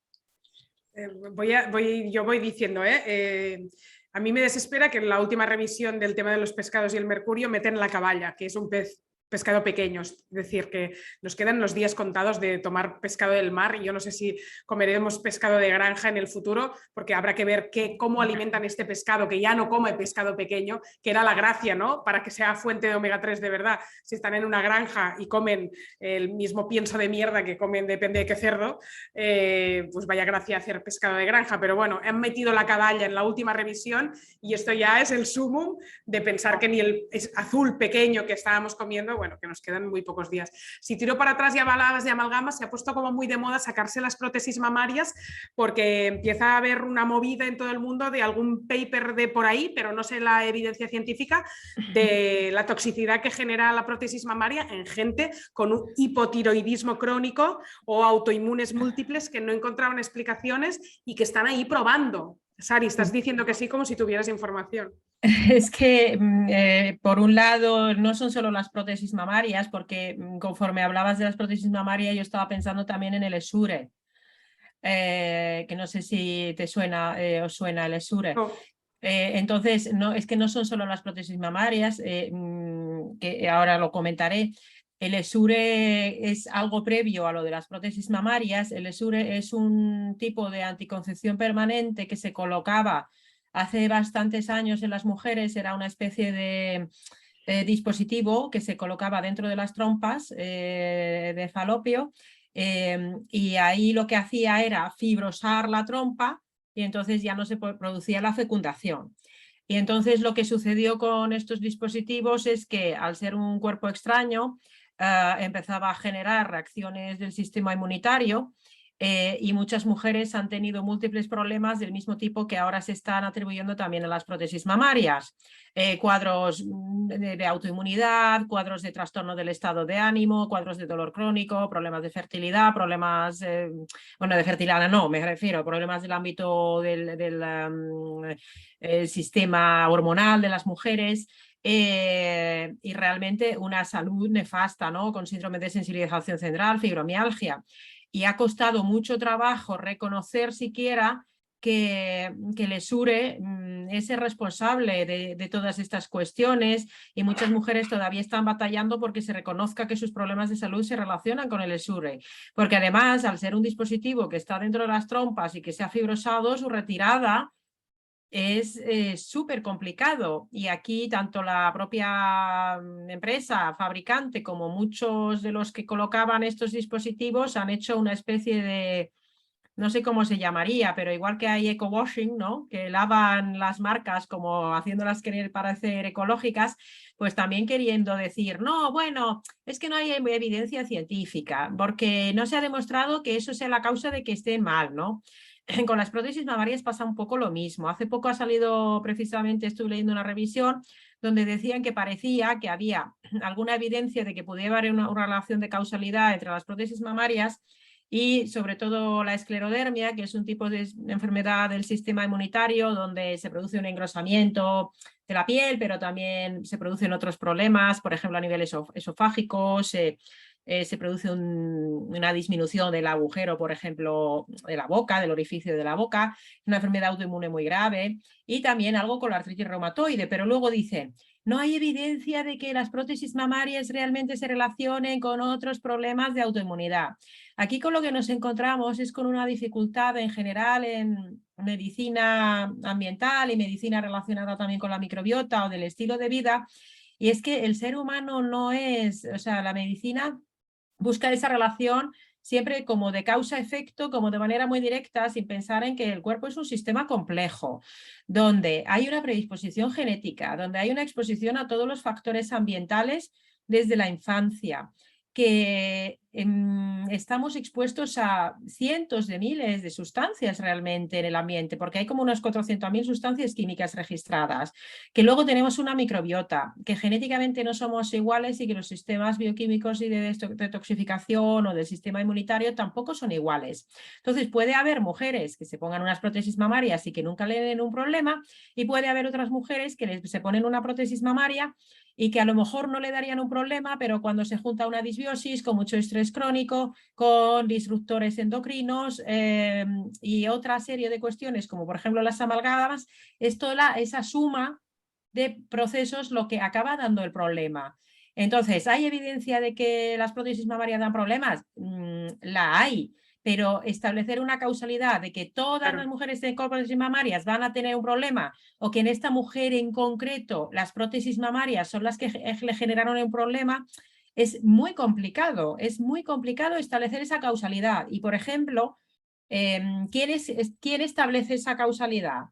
Yo voy diciendo, a mí me desespera que en la última revisión del tema de los pescados y el mercurio meten la caballa, que es un pescado pequeño, es decir, que nos quedan los días contados de tomar pescado del mar, y yo no sé si comeremos pescado de granja en el futuro, porque habrá que ver cómo alimentan este pescado, que ya no come pescado pequeño, que era la gracia, ¿no?, para que sea fuente de omega 3 de verdad. Si están en una granja y comen el mismo pienso de mierda que comen, depende de qué cerdo, pues vaya gracia hacer pescado de granja. Pero bueno, han metido la caballa en la última revisión, y esto ya es el sumum de pensar que ni el azul pequeño que estábamos comiendo, bueno, bueno, que nos quedan muy pocos días. Si tiro para atrás y hablabas de amalgamas, se ha puesto como muy de moda sacarse las prótesis mamarias porque empieza a haber una movida en todo el mundo de algún paper de por ahí, pero no sé la evidencia científica, de la toxicidad que genera la prótesis mamaria en gente con un hipotiroidismo crónico o autoinmunes múltiples que no encontraban explicaciones y que están ahí probando. Sari, estás diciendo que sí como si tuvieras información. Es que, por un lado, no son solo las prótesis mamarias, porque conforme hablabas de las prótesis mamarias, yo estaba pensando también en el Essure, que no sé si te suena, os suena el Essure. Oh. Entonces, no, es que no son solo las prótesis mamarias, que ahora lo comentaré. El Essure es algo previo a lo de las prótesis mamarias. El Essure es un tipo de anticoncepción permanente que se colocaba hace bastantes años en las mujeres. Era una especie de dispositivo que se colocaba dentro de las trompas de falopio, y ahí lo que hacía era fibrosar la trompa y entonces ya no se producía la fecundación. Y entonces lo que sucedió con estos dispositivos es que al ser un cuerpo extraño empezaba a generar reacciones del sistema inmunitario, y muchas mujeres han tenido múltiples problemas del mismo tipo que ahora se están atribuyendo también a las prótesis mamarias. Cuadros de autoinmunidad, cuadros de trastorno del estado de ánimo, cuadros de dolor crónico, problemas de fertilidad, problemas, bueno, de fertilidad no, me refiero, problemas del ámbito del sistema hormonal de las mujeres. Y realmente una salud nefasta, ¿no? Con síndrome de sensibilización central, fibromialgia. Y ha costado mucho trabajo reconocer siquiera que el Essure es el responsable de todas estas cuestiones, y muchas mujeres todavía están batallando porque se reconozca que sus problemas de salud se relacionan con el Essure, porque además, al ser un dispositivo que está dentro de las trompas y que se ha fibrosado, su retirada es súper complicado, y aquí tanto la propia empresa fabricante como muchos de los que colocaban estos dispositivos han hecho una especie de, no sé cómo se llamaría, pero igual que hay eco-washing, ¿no? Que lavan las marcas como haciéndolas querer parecer ecológicas, pues también queriendo decir, no, bueno, es que no hay evidencia científica, porque no se ha demostrado que eso sea la causa de que estén mal, ¿no? Con las prótesis mamarias pasa un poco lo mismo. Hace poco ha salido, precisamente estuve leyendo una revisión donde decían que parecía que había alguna evidencia de que pudiera haber una relación de causalidad entre las prótesis mamarias y sobre todo la esclerodermia, que es un tipo de enfermedad del sistema inmunitario donde se produce un engrosamiento de la piel, pero también se producen otros problemas, por ejemplo a nivel esofágico, se produce una disminución del agujero, por ejemplo, de la boca, del orificio de la boca, una enfermedad autoinmune muy grave, y también algo con la artritis reumatoide. Pero luego dice, no hay evidencia de que las prótesis mamarias realmente se relacionen con otros problemas de autoinmunidad. Aquí con lo que nos encontramos es con una dificultad en general en medicina ambiental y medicina relacionada también con la microbiota o del estilo de vida, y es que el ser humano no es, o sea, la medicina busca esa relación siempre como de causa-efecto, como de manera muy directa, sin pensar en que el cuerpo es un sistema complejo, donde hay una predisposición genética, donde hay una exposición a todos los factores ambientales desde la infancia, que estamos expuestos a cientos de miles de sustancias realmente en el ambiente, porque hay como unas 400.000 sustancias químicas registradas, que luego tenemos una microbiota, que genéticamente no somos iguales y que los sistemas bioquímicos y de detoxificación o del sistema inmunitario tampoco son iguales. Entonces puede haber mujeres que se pongan unas prótesis mamarias y que nunca le den un problema, y puede haber otras mujeres que se ponen una prótesis mamaria y que a lo mejor no le darían un problema, pero cuando se junta una disbiosis con mucho estrés crónico, con disruptores endocrinos y otra serie de cuestiones, como por ejemplo las amalgamas, es toda esa suma de procesos lo que acaba dando el problema. Entonces, ¿hay evidencia de que las prótesis mamarias dan problemas? La hay. Pero establecer una causalidad de que todas las mujeres de prótesis mamarias van a tener un problema, o que en esta mujer en concreto las prótesis mamarias son las que le generaron un problema, es muy complicado establecer esa causalidad. Y, por ejemplo, ¿quién establece esa causalidad?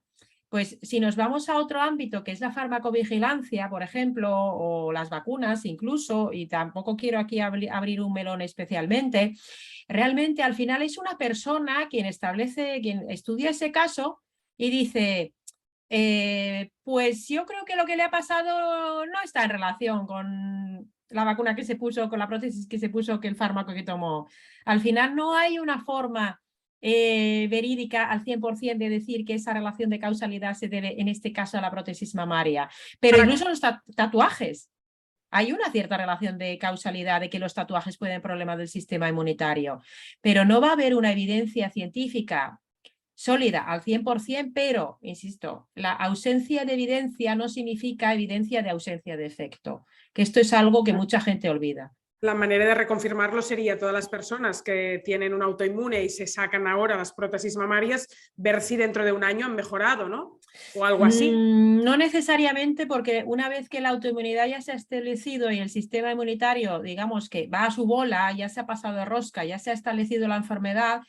Pues si nos vamos a otro ámbito, que es la farmacovigilancia, por ejemplo, o las vacunas incluso, y tampoco quiero aquí abrir un melón especialmente, realmente al final es una persona quien estudia ese caso y dice, pues yo creo que lo que le ha pasado no está en relación con la vacuna que se puso, con la prótesis que se puso, que el fármaco que tomó. Al final no hay una forma verídica al 100% de decir que esa relación de causalidad se debe en este caso a la prótesis mamaria. Pero incluso los tatuajes. Hay una cierta relación de causalidad de que los tatuajes pueden problemas del sistema inmunitario, pero no va a haber una evidencia científica sólida al 100%, pero, insisto, la ausencia de evidencia no significa evidencia de ausencia de efecto, que esto es algo que mucha gente olvida. La manera de reconfirmarlo sería todas las personas que tienen un autoinmune y se sacan ahora las prótesis mamarias, ver si dentro de un año han mejorado, ¿no? O algo así. No necesariamente, porque una vez que la autoinmunidad ya se ha establecido y el sistema inmunitario, digamos que va a su bola, ya se ha pasado de rosca, ya se ha establecido la enfermedad,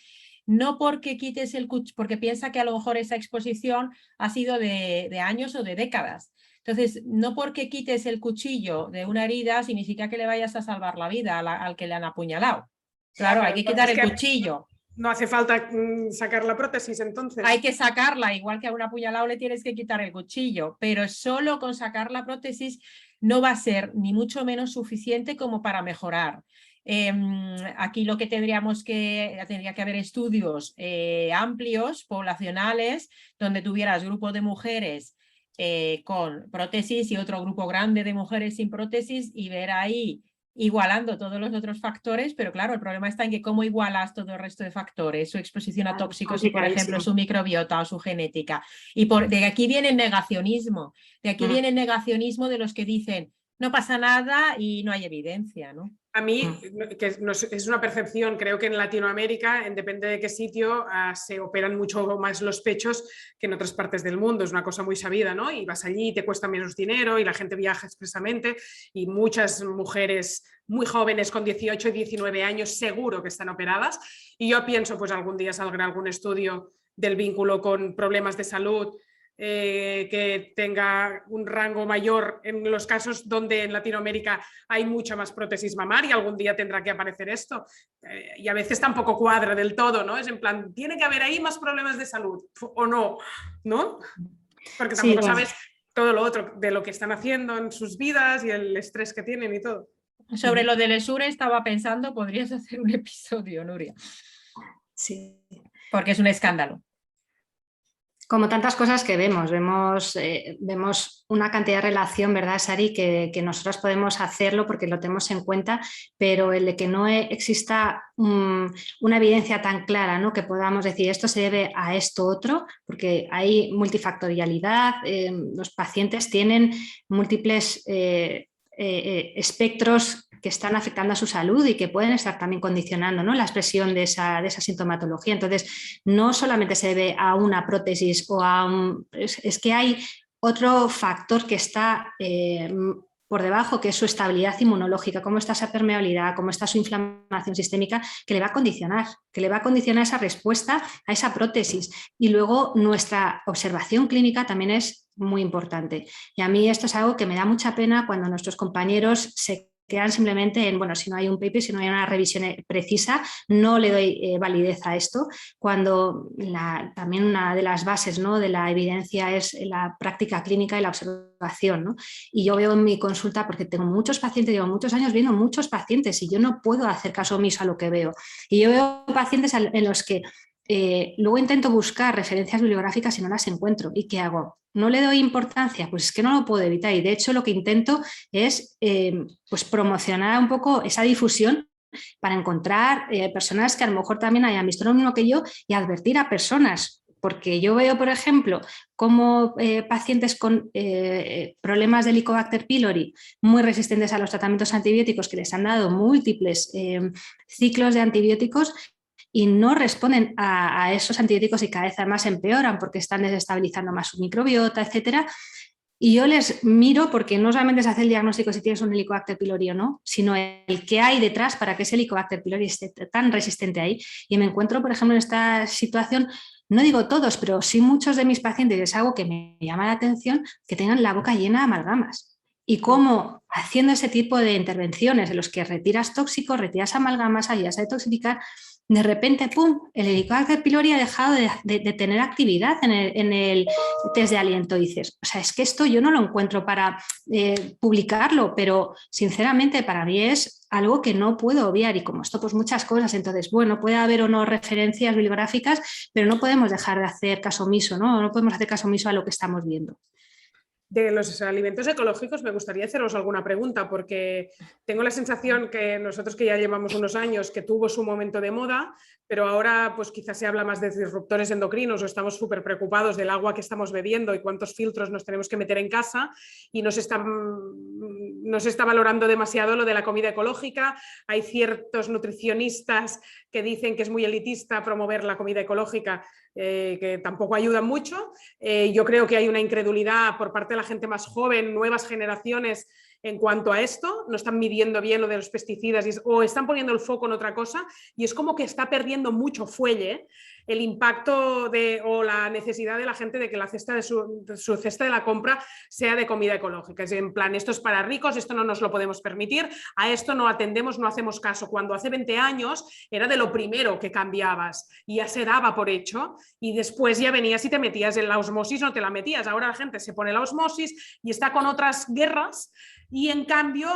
no porque quites el cuchillo, porque piensa que a lo mejor esa exposición ha sido de años o de décadas. Entonces, no porque quites el cuchillo de una herida significa que le vayas a salvar la vida al que le han apuñalado. Claro, hay que quitar el cuchillo. No hace falta sacar la prótesis, entonces. Hay que sacarla, igual que a un apuñalado le tienes que quitar el cuchillo, pero solo con sacar la prótesis no va a ser ni mucho menos suficiente como para mejorar. Aquí lo que tendría que haber estudios amplios, poblacionales, donde tuvieras grupos de mujeres con prótesis y otro grupo grande de mujeres sin prótesis y ver ahí igualando todos los otros factores, pero claro, el problema está en que cómo igualas todo el resto de factores, su exposición a tóxicos y, por ejemplo, su microbiota o su genética. Y de aquí viene el negacionismo, viene el negacionismo de los que dicen no pasa nada y no hay evidencia, ¿no? A mí, que es una percepción, creo que en Latinoamérica, depende de qué sitio, se operan mucho más los pechos que en otras partes del mundo. Es una cosa muy sabida, ¿no? Y vas allí y te cuesta menos dinero y la gente viaja expresamente y muchas mujeres muy jóvenes con 18 y 19 años seguro que están operadas. Y yo pienso, pues algún día saldrá algún estudio del vínculo con problemas de salud que tenga un rango mayor en los casos donde en Latinoamérica hay mucha más prótesis mamaria, algún día tendrá que aparecer esto y a veces tampoco cuadra del todo, ¿no? Es en plan, tiene que haber ahí más problemas de salud o no, ¿no? Porque tampoco sabes todo lo otro de lo que están haciendo en sus vidas y el estrés que tienen y todo. Sobre lo del ESURE estaba pensando, podrías hacer un episodio, Nuria. Sí. Porque es un escándalo. Como tantas cosas que vemos una cantidad de relación, ¿verdad, Sari? Que nosotras podemos hacerlo porque lo tenemos en cuenta, pero el de que no exista una evidencia tan clara, ¿no? Que podamos decir esto se debe a esto otro, porque hay multifactorialidad, los pacientes tienen múltiples espectros que están afectando a su salud y que pueden estar también condicionando, ¿no? la expresión de esa sintomatología. Entonces, no solamente se debe a una prótesis o es que hay otro factor que está por debajo, que es su estabilidad inmunológica, cómo está esa permeabilidad, cómo está su inflamación sistémica, que le va a condicionar esa respuesta a esa prótesis. Y luego nuestra observación clínica también es muy importante. Y a mí esto es algo que me da mucha pena cuando nuestros compañeros se quedan simplemente en, bueno, si no hay un paper, si no hay una revisión precisa, no le doy validez a esto, cuando también una de las bases, ¿no? de la evidencia es la práctica clínica y la observación, ¿no? Y yo veo en mi consulta, porque tengo muchos pacientes, llevo muchos años viendo muchos pacientes y yo no puedo hacer caso omiso a lo que veo. Y yo veo pacientes en los que luego intento buscar referencias bibliográficas y no las encuentro. ¿Y qué hago? ¿No le doy importancia? Pues es que no lo puedo evitar y de hecho lo que intento es pues promocionar un poco esa difusión para encontrar personas que a lo mejor también hayan visto lo mismo que yo y advertir a personas. Porque yo veo, por ejemplo, como pacientes con problemas de Helicobacter pylori muy resistentes a los tratamientos antibióticos que les han dado múltiples ciclos de antibióticos y no responden a esos antibióticos y cada vez además empeoran porque están desestabilizando más su microbiota, etcétera. Y yo les miro porque no solamente se hace el diagnóstico si tienes un Helicobacter pylori o no, sino el que hay detrás para que ese Helicobacter pylori esté tan resistente ahí. Y me encuentro, por ejemplo, en esta situación no digo todos, pero sí muchos de mis pacientes, es algo que me llama la atención, que tengan la boca llena de amalgamas. Y cómo haciendo ese tipo de intervenciones en los que retiras tóxicos, retiras amalgamas, ayudas a detoxificar, de repente, ¡pum!, el Helicobacter pylori ha dejado de tener actividad en el test de aliento. Y dices, o sea, es que esto yo no lo encuentro para publicarlo, pero sinceramente para mí es algo que no puedo obviar, y como esto pues muchas cosas. Entonces, bueno, puede haber o no referencias bibliográficas, pero no podemos dejar de hacer caso omiso, ¿no? No podemos hacer caso omiso a lo que estamos viendo. De los alimentos ecológicos me gustaría haceros alguna pregunta, porque tengo la sensación que nosotros, que ya llevamos unos años, que tuvo su momento de moda, pero ahora pues quizás se habla más de disruptores endocrinos, o estamos súper preocupados del agua que estamos bebiendo y cuántos filtros nos tenemos que meter en casa, y no se está valorando demasiado lo de la comida ecológica. Hay ciertos nutricionistas que dicen que es muy elitista promover la comida ecológica, que tampoco ayuda mucho. Yo creo que hay una incredulidad por parte de la gente más joven, nuevas generaciones, en cuanto a esto. No están midiendo bien lo de los pesticidas o están poniendo el foco en otra cosa, y es como que está perdiendo mucho fuelle el impacto o la necesidad de la gente de que la cesta de su cesta de la compra sea de comida ecológica. Es en plan, esto es para ricos, esto no nos lo podemos permitir, a esto no atendemos, no hacemos caso. Cuando hace 20 años era de lo primero que cambiabas y ya se daba por hecho, y después ya venías y te metías en la osmosis, no te la metías. Ahora la gente se pone la osmosis y está con otras guerras. Y en cambio,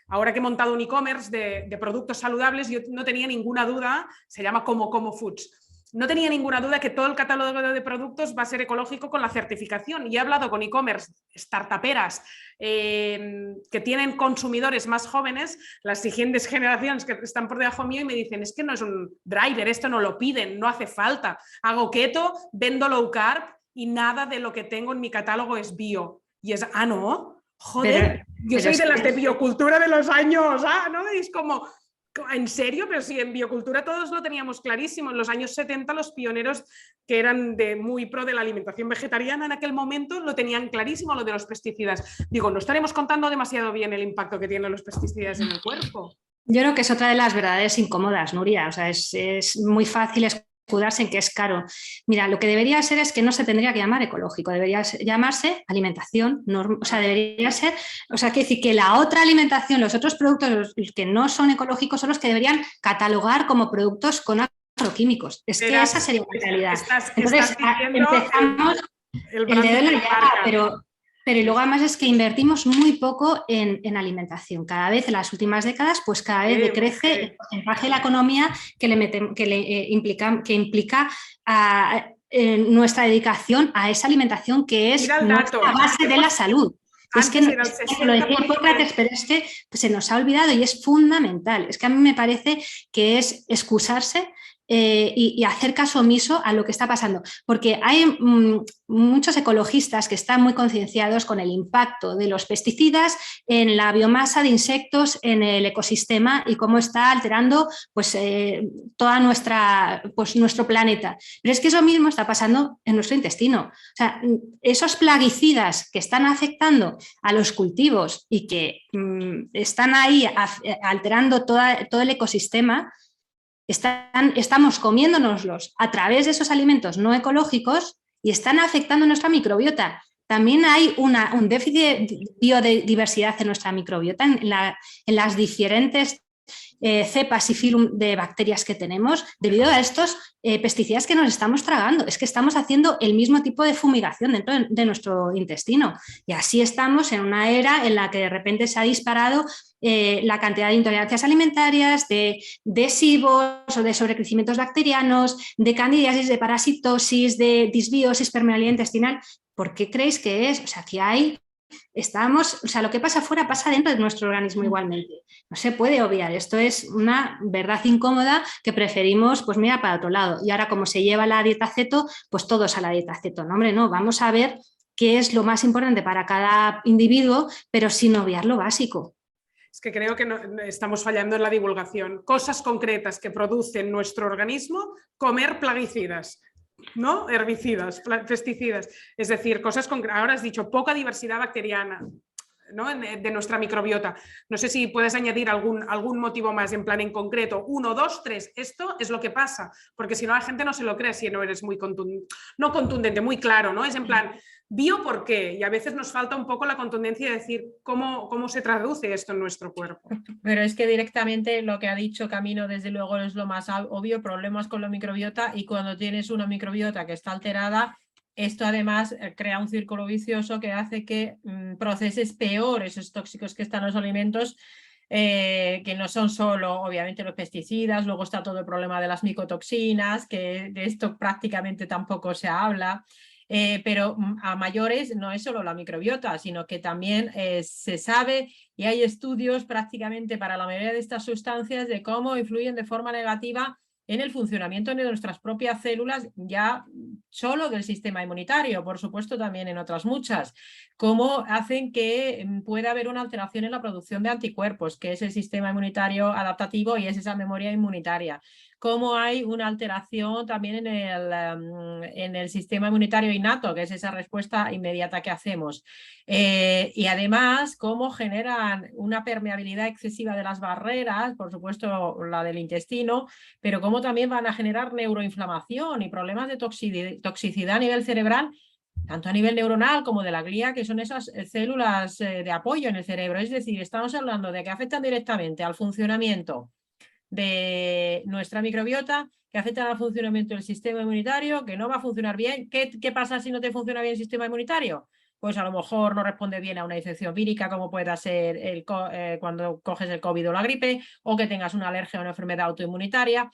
ahora que he montado un e-commerce de productos saludables, yo no tenía ninguna duda, se llama Como Foods, no tenía ninguna duda que todo el catálogo de productos va a ser ecológico con la certificación. Y he hablado con e-commerce, startuperas, que tienen consumidores más jóvenes, las siguientes generaciones que están por debajo mío, y me dicen, es que no es un driver, esto no lo piden, no hace falta. Hago keto, vendo low carb y nada de lo que tengo en mi catálogo es bio. Y es, no, joder, yo soy de las de biocultura de los años, ¿no? Es como, ¿en serio? Pero si en biocultura todos lo teníamos clarísimo. En los años 70 los pioneros que eran muy pro de la alimentación vegetariana en aquel momento lo tenían clarísimo, lo de los pesticidas. Digo, ¿no estaremos contando demasiado bien el impacto que tienen los pesticidas en el cuerpo? Yo creo que es otra de las verdades incómodas, Nuria. O sea, es muy fácil escudarse en que es caro. Mira, lo que debería ser es que no se tendría que llamar ecológico, debería llamarse alimentación, o sea, debería ser, o sea, que decir que la otra alimentación, los otros productos los que no son ecológicos son los que deberían catalogar como productos con agroquímicos. Es que esa sería la realidad. Entonces, empezamos el dedo en la llaga, pero luego además es que invertimos muy poco en alimentación. Cada vez en las últimas décadas, pues cada vez decrece el porcentaje de la economía que implica nuestra dedicación a esa alimentación que es nuestra base de la salud. Es que lo decía Hipócrates, pero es que se nos ha olvidado y es fundamental. Es que a mí me parece que es excusarse y hacer caso omiso a lo que está pasando, porque hay muchos ecologistas que están muy concienciados con el impacto de los pesticidas en la biomasa de insectos en el ecosistema y cómo está alterando pues, toda nuestro planeta. Pero es que eso mismo está pasando en nuestro intestino. O sea, esos plaguicidas que están afectando a los cultivos y que están ahí alterando todo el ecosistema, estamos comiéndonoslos a través de esos alimentos no ecológicos y están afectando nuestra microbiota. También hay un déficit de biodiversidad en nuestra microbiota, en las diferentes cepas y filum de bacterias que tenemos debido a estos pesticidas que nos estamos tragando. Es que estamos haciendo el mismo tipo de fumigación dentro de nuestro intestino, y así estamos en una era en la que de repente se ha disparado la cantidad de intolerancias alimentarias, de SIBOs o de sobrecrecimientos bacterianos, de candidiasis, de parasitosis, de disbiosis permeabilidad intestinal. ¿Por qué creéis que es? O sea, que hay... lo que pasa afuera pasa dentro de nuestro organismo igualmente. No se puede obviar. Esto es una verdad incómoda que preferimos, pues mira, para otro lado. Y ahora, como se lleva la dieta ceto, pues todos a la dieta ceto. No, hombre, no. Vamos a ver qué es lo más importante para cada individuo, pero sin obviar lo básico. Es que creo que estamos fallando en la divulgación. Cosas concretas que producen nuestro organismo, comer plaguicidas, ¿no? Herbicidas, pesticidas, es decir, cosas concretas. Ahora has dicho poca diversidad bacteriana. ¿no? de nuestra microbiota. No sé si puedes añadir algún motivo más, en plan en concreto, 1, 2, 3, esto es lo que pasa, porque si no la gente no se lo cree si no eres muy contundente, muy claro, ¿no? Es en plan, bio por qué, y a veces nos falta un poco la contundencia de decir cómo se traduce esto en nuestro cuerpo. Pero es que directamente lo que ha dicho Camino desde luego es lo más obvio, problemas con la microbiota, y cuando tienes una microbiota que está alterada, esto además crea un círculo vicioso que hace que proceses peor esos tóxicos que están en los alimentos, que no son solo obviamente los pesticidas, luego está todo el problema de las micotoxinas, que de esto prácticamente tampoco se habla. Pero a mayores no es solo la microbiota, sino que también se sabe y hay estudios prácticamente para la mayoría de estas sustancias de cómo influyen de forma negativa en el funcionamiento de nuestras propias células, ya solo del sistema inmunitario, por supuesto también en otras muchas, cómo hacen que pueda haber una alteración en la producción de anticuerpos, que es el sistema inmunitario adaptativo y es esa memoria inmunitaria. Cómo hay una alteración también en el sistema inmunitario innato, que es esa respuesta inmediata que hacemos. Y además, cómo generan una permeabilidad excesiva de las barreras, por supuesto la del intestino, pero cómo también van a generar neuroinflamación y problemas de toxicidad a nivel cerebral, tanto a nivel neuronal como de la glía, que son esas células de apoyo en el cerebro. Es decir, estamos hablando de que afectan directamente al funcionamiento de nuestra microbiota, que afectan al funcionamiento del sistema inmunitario, que no va a funcionar bien. ¿Qué pasa si no te funciona bien el sistema inmunitario? Pues a lo mejor no responde bien a una infección vírica, como pueda ser cuando coges el COVID o la gripe, o que tengas una alergia o una enfermedad autoinmunitaria,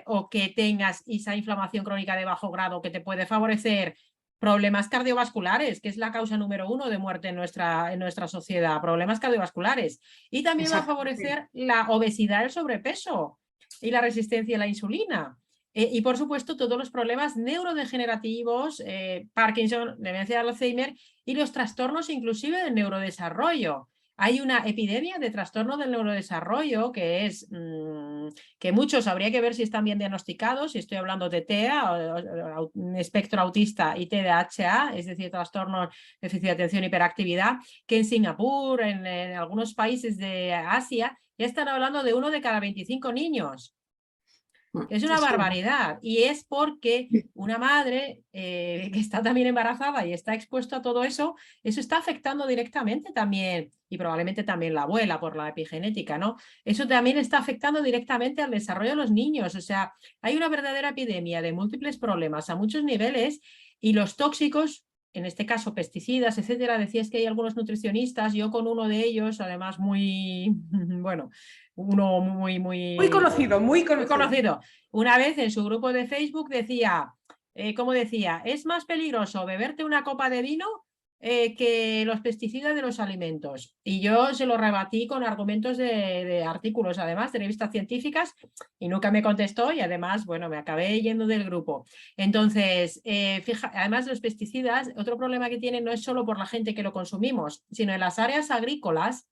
o que tengas esa inflamación crónica de bajo grado que te puede favorecer problemas cardiovasculares, que es la causa número 1 de muerte en nuestra sociedad, problemas cardiovasculares. Y también va a favorecer la obesidad, el sobrepeso y la resistencia a la insulina. Y por supuesto todos los problemas neurodegenerativos, Parkinson, demencia de Alzheimer y los trastornos inclusive del neurodesarrollo. Hay una epidemia de trastorno del neurodesarrollo que es que muchos habría que ver si están bien diagnosticados, si estoy hablando de TEA, espectro autista, y TDAH, es decir, trastorno de déficit de atención y hiperactividad, que en Singapur, en algunos países de Asia, ya están hablando de 1 de cada 25 niños. Es una barbaridad, y es porque una madre que está también embarazada y está expuesta a todo eso está afectando directamente también, y probablemente también la abuela por la epigenética, ¿no? Eso también está afectando directamente al desarrollo de los niños. O sea, hay una verdadera epidemia de múltiples problemas a muchos niveles, y los tóxicos, en este caso pesticidas, etcétera, decías que hay algunos nutricionistas, yo con uno de ellos, además muy, bueno, uno muy conocido. Una vez en su grupo de Facebook decía, como decía, es más peligroso beberte una copa de vino que los pesticidas de los alimentos. Y yo se lo rebatí con argumentos de artículos, además, de revistas científicas, y nunca me contestó, y además, bueno, me acabé yendo del grupo. Entonces, además los pesticidas, otro problema que tienen no es solo por la gente que lo consumimos, sino en las áreas agrícolas.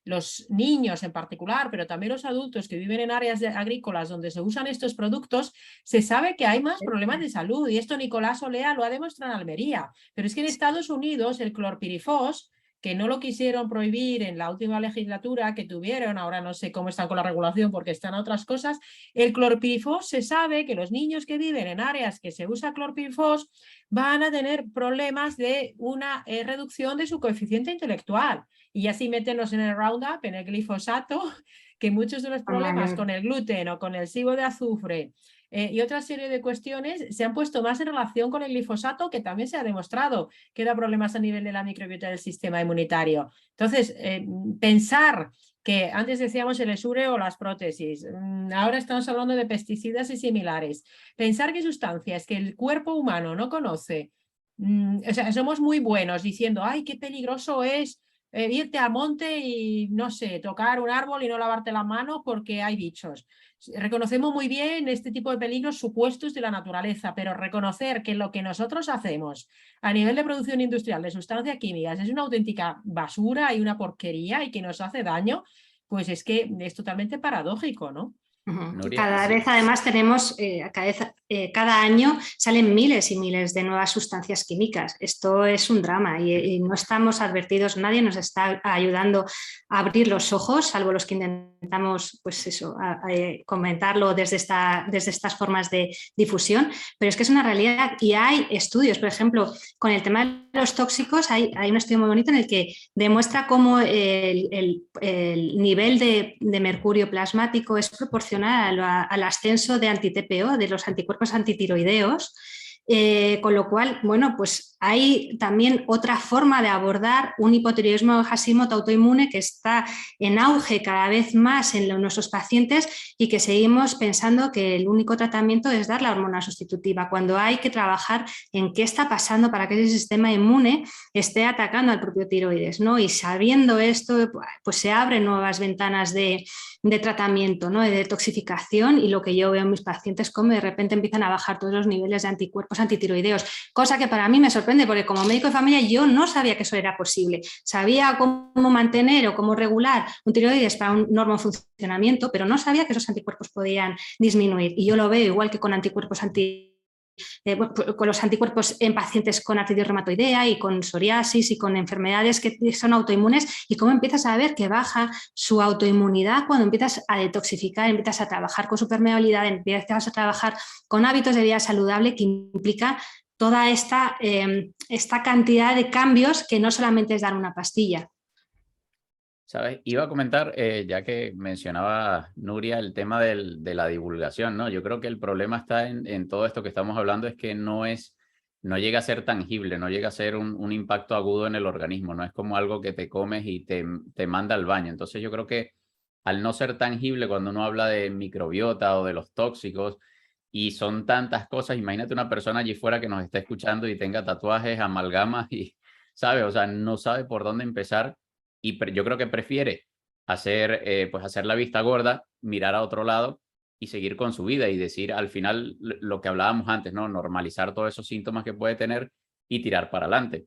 Los niños en particular, pero también los adultos que viven en áreas agrícolas donde se usan estos productos, se sabe que hay más problemas de salud, y esto Nicolás Olea lo ha demostrado en Almería. Pero es que en Estados Unidos el clorpirifos, que no lo quisieron prohibir en la última legislatura que tuvieron, ahora no sé cómo están con la regulación porque están a otras cosas, el clorpirifos se sabe que los niños que viven en áreas que se usa clorpirifos van a tener problemas de una reducción de su coeficiente intelectual. Y así meternos en el Roundup, en el glifosato, que muchos de los problemas con el gluten o con el SIBO de azufre y otra serie de cuestiones se han puesto más en relación con el glifosato, que también se ha demostrado que da problemas a nivel de la microbiota del sistema inmunitario. Entonces, pensar que antes decíamos el Essure o las prótesis, ahora estamos hablando de pesticidas y similares. Pensar que sustancias que el cuerpo humano no conoce, o sea, somos muy buenos diciendo, ¡ay, qué peligroso es irte al monte y, no sé, tocar un árbol y no lavarte las manos porque hay bichos! Reconocemos muy bien este tipo de peligros supuestos de la naturaleza, pero reconocer que lo que nosotros hacemos a nivel de producción industrial de sustancias químicas es una auténtica basura y una porquería y que nos hace daño, pues es que es totalmente paradójico, ¿no? Nuria, Cada sí. vez además tenemos, cada año salen miles y miles de nuevas sustancias químicas. Esto es un drama y no estamos advertidos, nadie nos está ayudando a abrir los ojos, salvo los que intentamos pues eso, comentarlo desde estas formas de difusión, pero es que es una realidad y hay estudios, por ejemplo, con el tema de los tóxicos hay un estudio muy bonito en el que demuestra cómo el nivel de mercurio plasmático es proporcional al ascenso de anti-TPO, de los anticuerpos antitiroideos, con lo cual, bueno, pues hay también otra forma de abordar un hipotiroidismo de Hashimoto autoinmune que está en auge cada vez más en nuestros pacientes y que seguimos pensando que el único tratamiento es dar la hormona sustitutiva, cuando hay que trabajar en qué está pasando para que ese sistema inmune esté atacando al propio tiroides, ¿no? Y sabiendo esto, pues se abren nuevas ventanas de tratamiento, ¿no? De detoxificación, y lo que yo veo en mis pacientes como de repente empiezan a bajar todos los niveles de anticuerpos antitiroideos, cosa que para mí me sorprende porque como médico de familia yo no sabía que eso era posible. Sabía cómo mantener o cómo regular un tiroides para un normofuncionamiento, pero no sabía que esos anticuerpos podían disminuir, y yo lo veo igual que con anticuerpos con los anticuerpos en pacientes con artritis reumatoidea y con psoriasis y con enfermedades que son autoinmunes, y cómo empiezas a ver que baja su autoinmunidad cuando empiezas a detoxificar, empiezas a trabajar con su permeabilidad, empiezas a trabajar con hábitos de vida saludable, que implica toda esta cantidad de cambios que no solamente es dar una pastilla. ¿Sabes? Iba a comentar, ya que mencionaba Nuria, el tema de la divulgación, ¿no? Yo creo que el problema está en todo esto que estamos hablando, es que no llega a ser tangible, no llega a ser un impacto agudo en el organismo, no es como algo que te comes y te manda al baño. Entonces yo creo que al no ser tangible, cuando uno habla de microbiota o de los tóxicos, y son tantas cosas, imagínate una persona allí fuera que nos está escuchando y tenga tatuajes, amalgamas y, ¿sabe? O sea, no sabe por dónde empezar. Y yo creo que prefiere hacer la vista gorda, mirar a otro lado y seguir con su vida y decir al final lo que hablábamos antes, ¿no? Normalizar todos esos síntomas que puede tener y tirar para adelante.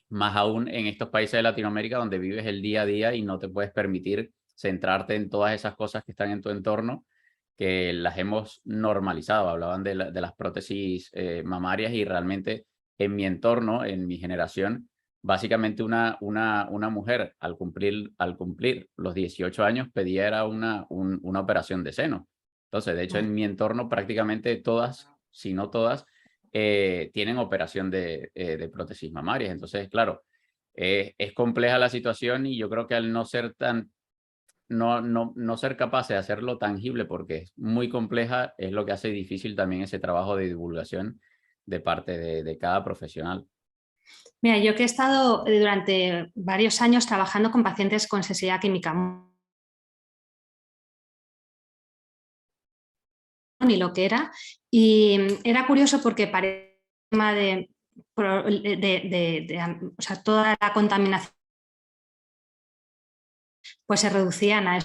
Más aún en estos países de Latinoamérica donde vives el día a día y no te puedes permitir centrarte en todas esas cosas que están en tu entorno, que las hemos normalizado. Hablaban de las prótesis mamarias, y realmente en mi entorno, en mi generación, básicamente una mujer al cumplir los 18 años pedía era una operación de seno. Entonces, de hecho, en mi entorno prácticamente todas, si no todas, tienen operación de prótesis mamarias. Entonces, claro, es compleja la situación, y yo creo que al no ser no ser capaces de hacerlo tangible porque es muy compleja, es lo que hace difícil también ese trabajo de divulgación de parte de cada profesional. Mira, yo que he estado durante varios años trabajando con pacientes con sensibilidad química y lo que era, y era curioso porque parece o sea, toda la contaminación pues se reducían a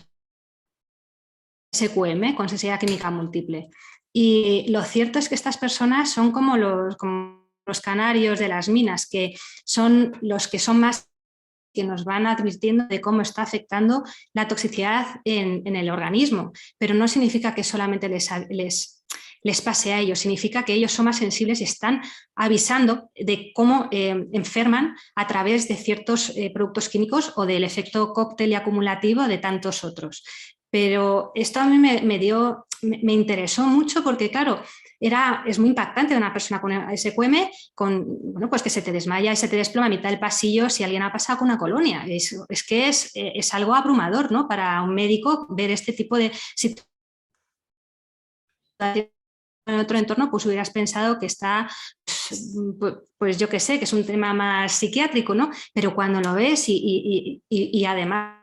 SQM, con sensibilidad química múltiple. Y lo cierto es que estas personas son como los canarios de las minas, que son los que son más, que nos van advirtiendo de cómo está afectando la toxicidad en el organismo, pero no significa que solamente les pase a ellos, significa que ellos son más sensibles y están avisando de cómo enferman a través de ciertos productos químicos o del efecto cóctel y acumulativo de tantos otros. Pero esto a mí me interesó mucho porque, claro, es muy impactante una persona con SQM, bueno, pues que se te desmaya y se te desploma a mitad del pasillo si alguien ha pasado con una colonia. Es que es algo abrumador, ¿no? Para un médico ver este tipo de situaciones. En otro entorno, pues hubieras pensado que está, pues yo qué sé, que es un tema más psiquiátrico, ¿no? Pero cuando lo ves y además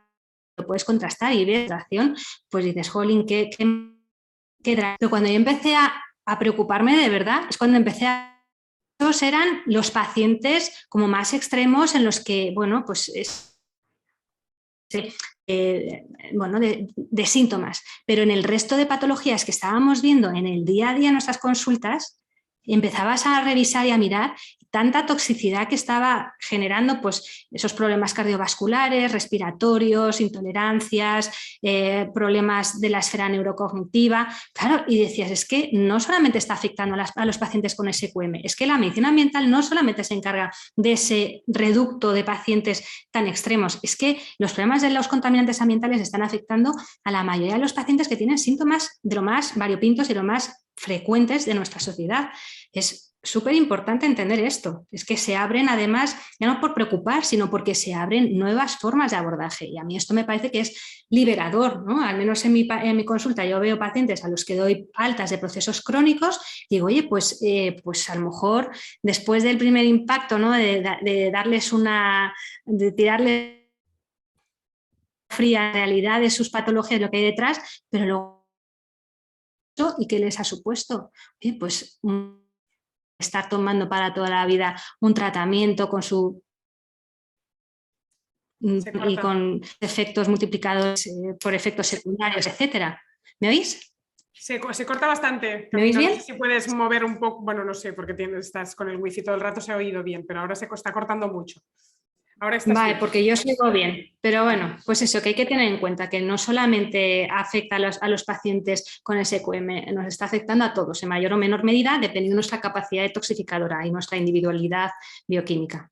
lo puedes contrastar y ves la acción, pues dices, jolín, qué drama. Pero cuando yo empecé a preocuparme de verdad, es cuando empecé Estos eran los pacientes como más extremos en los que, bueno, pues bueno, de síntomas, pero en el resto de patologías que estábamos viendo en el día a día en nuestras consultas, empezabas a revisar y a mirar tanta toxicidad que estaba generando pues, esos problemas cardiovasculares, respiratorios, intolerancias, problemas de la esfera neurocognitiva. Claro, y decías, es que no solamente está afectando a los pacientes con SQM, es que la medicina ambiental no solamente se encarga de ese reducto de pacientes tan extremos, es que los problemas de los contaminantes ambientales están afectando a la mayoría de los pacientes que tienen síntomas de lo más variopintos y lo más frecuentes de nuestra sociedad. Es súper importante entender esto, es que se abren además, ya no por preocupar, sino porque se abren nuevas formas de abordaje y a mí esto me parece que es liberador, ¿no? Al menos en mi consulta yo veo pacientes a los que doy altas de procesos crónicos y digo, oye, pues a lo mejor después del primer impacto, ¿no? de darles de tirarles fría realidad de sus patologías, lo que hay detrás, pero luego ¿y qué les ha supuesto? Oye, pues estar tomando para toda la vida un tratamiento con y con efectos multiplicadores por efectos secundarios, etcétera. ¿Me oís? Se corta bastante. ¿Me oís bien? No sé si puedes mover un poco, bueno, no sé, porque estás con el wifi todo el rato, se ha oído bien, pero ahora se está cortando mucho. Ahora vale, bien. Porque yo sigo bien, pero bueno, pues eso, que hay que tener en cuenta que no solamente afecta a los pacientes con SQM, nos está afectando a todos en mayor o menor medida dependiendo de nuestra capacidad detoxificadora y nuestra individualidad bioquímica.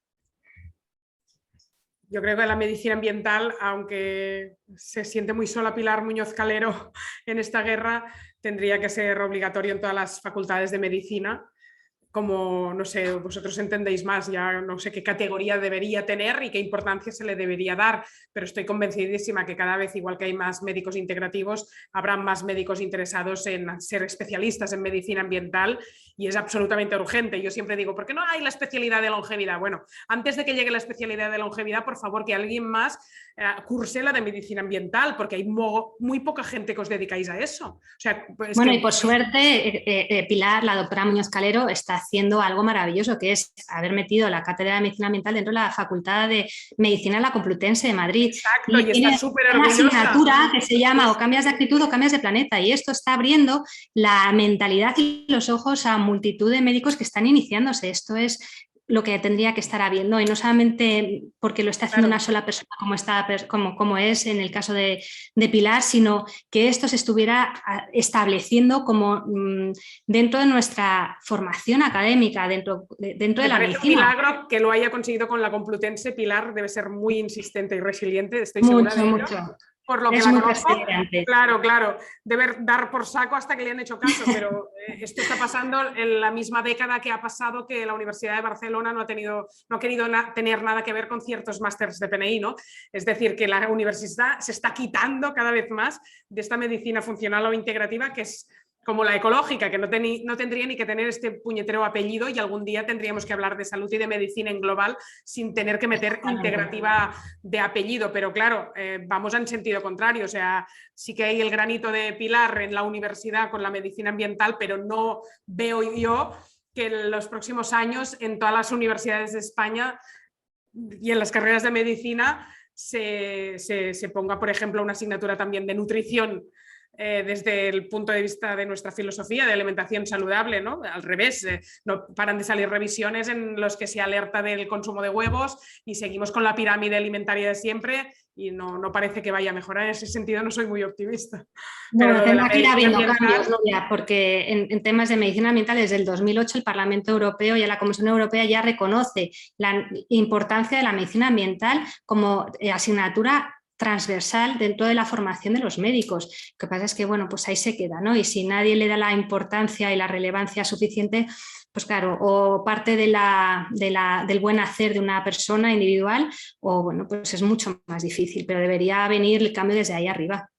Yo creo que la medicina ambiental, aunque se siente muy sola Pilar Muñoz Calero en esta guerra, tendría que ser obligatorio en todas las facultades de medicina. Como, no sé, vosotros entendéis más, ya no sé qué categoría debería tener y qué importancia se le debería dar, pero estoy convencidísima que cada vez, igual que hay más médicos integrativos, habrá más médicos interesados en ser especialistas en medicina ambiental y es absolutamente urgente. Yo siempre digo, ¿por qué no hay la especialidad de longevidad? Bueno, antes de que llegue la especialidad de longevidad, por favor, que alguien más curse la de medicina ambiental, porque hay muy poca gente que os dedicáis a eso. O sea, pues bueno, y por suerte, Pilar, la doctora Muñoz Calero, está haciendo algo maravilloso, que es haber metido la cátedra de medicina ambiental dentro de la Facultad de Medicina de la Complutense de Madrid. Exacto, y está súper orgullosa. Una asignatura que se llama o cambias de actitud o cambias de planeta, y esto está abriendo la mentalidad y los ojos a multitud de médicos que están iniciándose. Esto es lo que tendría que estar habiendo y no solamente porque lo está haciendo una sola persona como es en el caso de Pilar, sino que esto se estuviera estableciendo como dentro de nuestra formación académica, dentro de la medicina. Un milagro que lo haya conseguido con la Complutense. Pilar debe ser muy insistente y resiliente, estoy segura de ello. Mucho. Por lo que es la muy conozco, persistente. claro, debe dar por saco hasta que le han hecho caso, pero esto está pasando en la misma década que ha pasado que la Universidad de Barcelona no ha querido tener nada que ver con ciertos másters de PNI, ¿no? Es decir, que la universidad se está quitando cada vez más de esta medicina funcional o integrativa que es como la ecológica, que no tendría ni que tener este puñetero apellido y algún día tendríamos que hablar de salud y de medicina en global sin tener que meter integrativa de apellido, pero claro, vamos en sentido contrario, o sea, sí que hay el granito de Pilar en la universidad con la medicina ambiental, pero no veo yo que en los próximos años en todas las universidades de España y en las carreras de medicina se ponga, por ejemplo, una asignatura también de nutrición desde el punto de vista de nuestra filosofía de alimentación saludable, ¿no? Al revés, no paran de salir revisiones en los que se alerta del consumo de huevos y seguimos con la pirámide alimentaria de siempre y no parece que vaya a mejorar. En ese sentido no soy muy optimista. Bueno, tendrá que ir habiendo cambios, Nuria, porque en temas de medicina ambiental desde el 2008 el Parlamento Europeo y la Comisión Europea ya reconoce la importancia de la medicina ambiental como asignatura transversal dentro de la formación de los médicos. Lo que pasa es que, bueno, pues ahí se queda, ¿no? Y si nadie le da la importancia y la relevancia suficiente, pues claro, o parte del buen hacer de una persona individual, o bueno, pues es mucho más difícil, pero debería venir el cambio desde ahí arriba.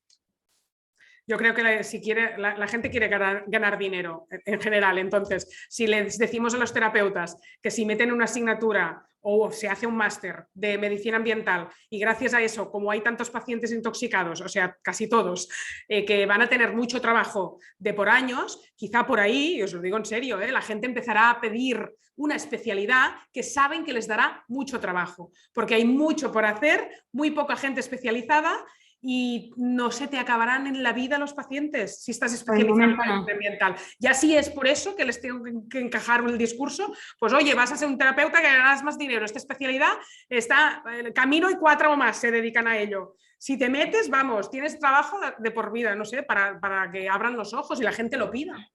Yo creo que la gente quiere ganar dinero en general, entonces si les decimos a los terapeutas que si meten una asignatura o se hace un máster de medicina ambiental y gracias a eso, como hay tantos pacientes intoxicados, o sea, casi todos, que van a tener mucho trabajo de por años, quizá por ahí, y os lo digo en serio, la gente empezará a pedir una especialidad que saben que les dará mucho trabajo, porque hay mucho por hacer, muy poca gente especializada y no se te acabarán en la vida los pacientes si estás especializado en medicina ambiental. Ya si es por eso que les tengo que encajar el discurso, pues oye, vas a ser un terapeuta que ganarás más dinero. Esta especialidad está, Camino y 4 más se dedican a ello. Si te metes, vamos, tienes trabajo de por vida, no sé, para que abran los ojos y la gente lo pida.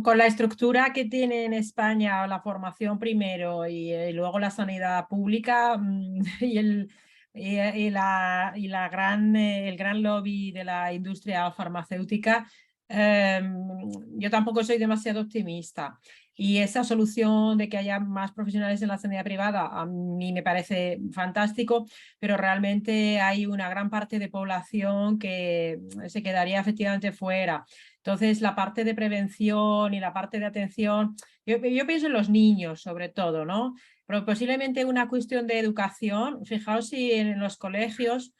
Con la estructura que tiene en España la formación primero y luego la sanidad pública y el gran lobby de la industria farmacéutica, yo tampoco soy demasiado optimista. Y esa solución de que haya más profesionales en la sanidad privada a mí me parece fantástico, pero realmente hay una gran parte de población que se quedaría efectivamente fuera. Entonces, la parte de prevención y la parte de atención, yo pienso en los niños sobre todo, ¿no? Pero posiblemente una cuestión de educación. Fijaos si en los colegios,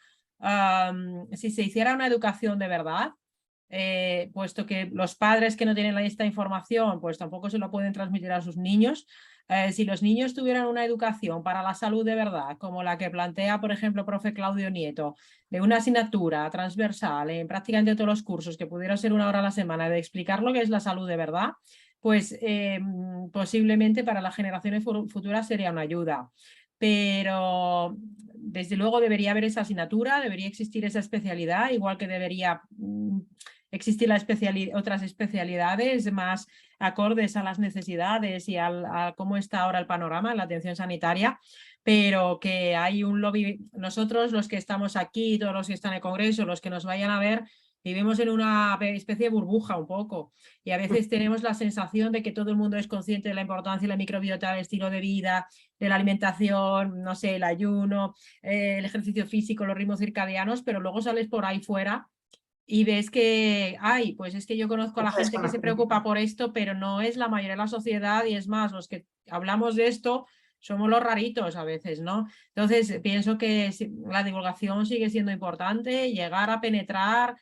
si se hiciera una educación de verdad, puesto que los padres que no tienen esta información, pues tampoco se lo pueden transmitir a sus niños. Si los niños tuvieran una educación para la salud de verdad, como la que plantea, por ejemplo, profe Claudio Nieto, de una asignatura transversal en prácticamente todos los cursos, que pudiera ser 1 hora a la semana, de explicar lo que es la salud de verdad, pues posiblemente para las generaciones futuras sería una ayuda. Pero desde luego debería haber esa asignatura, debería existir esa especialidad, igual que debería existir otras especialidades más acordes a las necesidades y a cómo está ahora el panorama en la atención sanitaria, pero que hay un lobby. Nosotros, los que estamos aquí, todos los que están en el Congreso, los que nos vayan a ver, vivimos en una especie de burbuja un poco y a veces tenemos la sensación de que todo el mundo es consciente de la importancia de la microbiota, del estilo de vida, de la alimentación, no sé, el ayuno, el ejercicio físico, los ritmos circadianos, pero luego sales por ahí fuera y ves que, ay, pues es que yo conozco a la gente que se preocupa por esto, pero no es la mayoría de la sociedad y es más, los que hablamos de esto somos los raritos a veces, ¿no? Entonces pienso que la divulgación sigue siendo importante, llegar a penetrar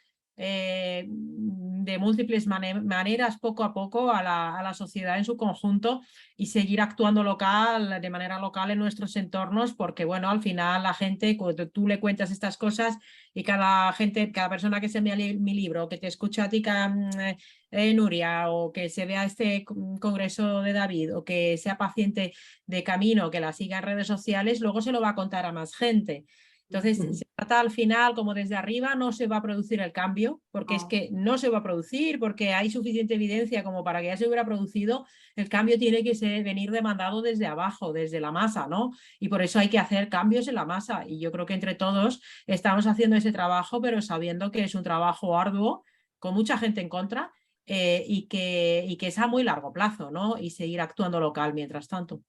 de múltiples maneras poco a poco a la sociedad en su conjunto y seguir actuando de manera local en nuestros entornos, porque bueno, al final la gente, cuando tú le cuentas estas cosas y cada persona que se vea mi libro, que te escucha a ti, Nuria, o que se vea este congreso de David, o que sea paciente de Camino, que la siga en redes sociales, luego se lo va a contar a más gente. Entonces, se trata al final, como desde arriba, no se va a producir el cambio, porque es que no se va a producir, porque hay suficiente evidencia como para que ya se hubiera producido. El cambio tiene que venir demandado desde abajo, desde la masa, ¿no? Y por eso hay que hacer cambios en la masa. Y yo creo que entre todos estamos haciendo ese trabajo, pero sabiendo que es un trabajo arduo, con mucha gente en contra, y que es a muy largo plazo, ¿no? Y seguir actuando local mientras tanto.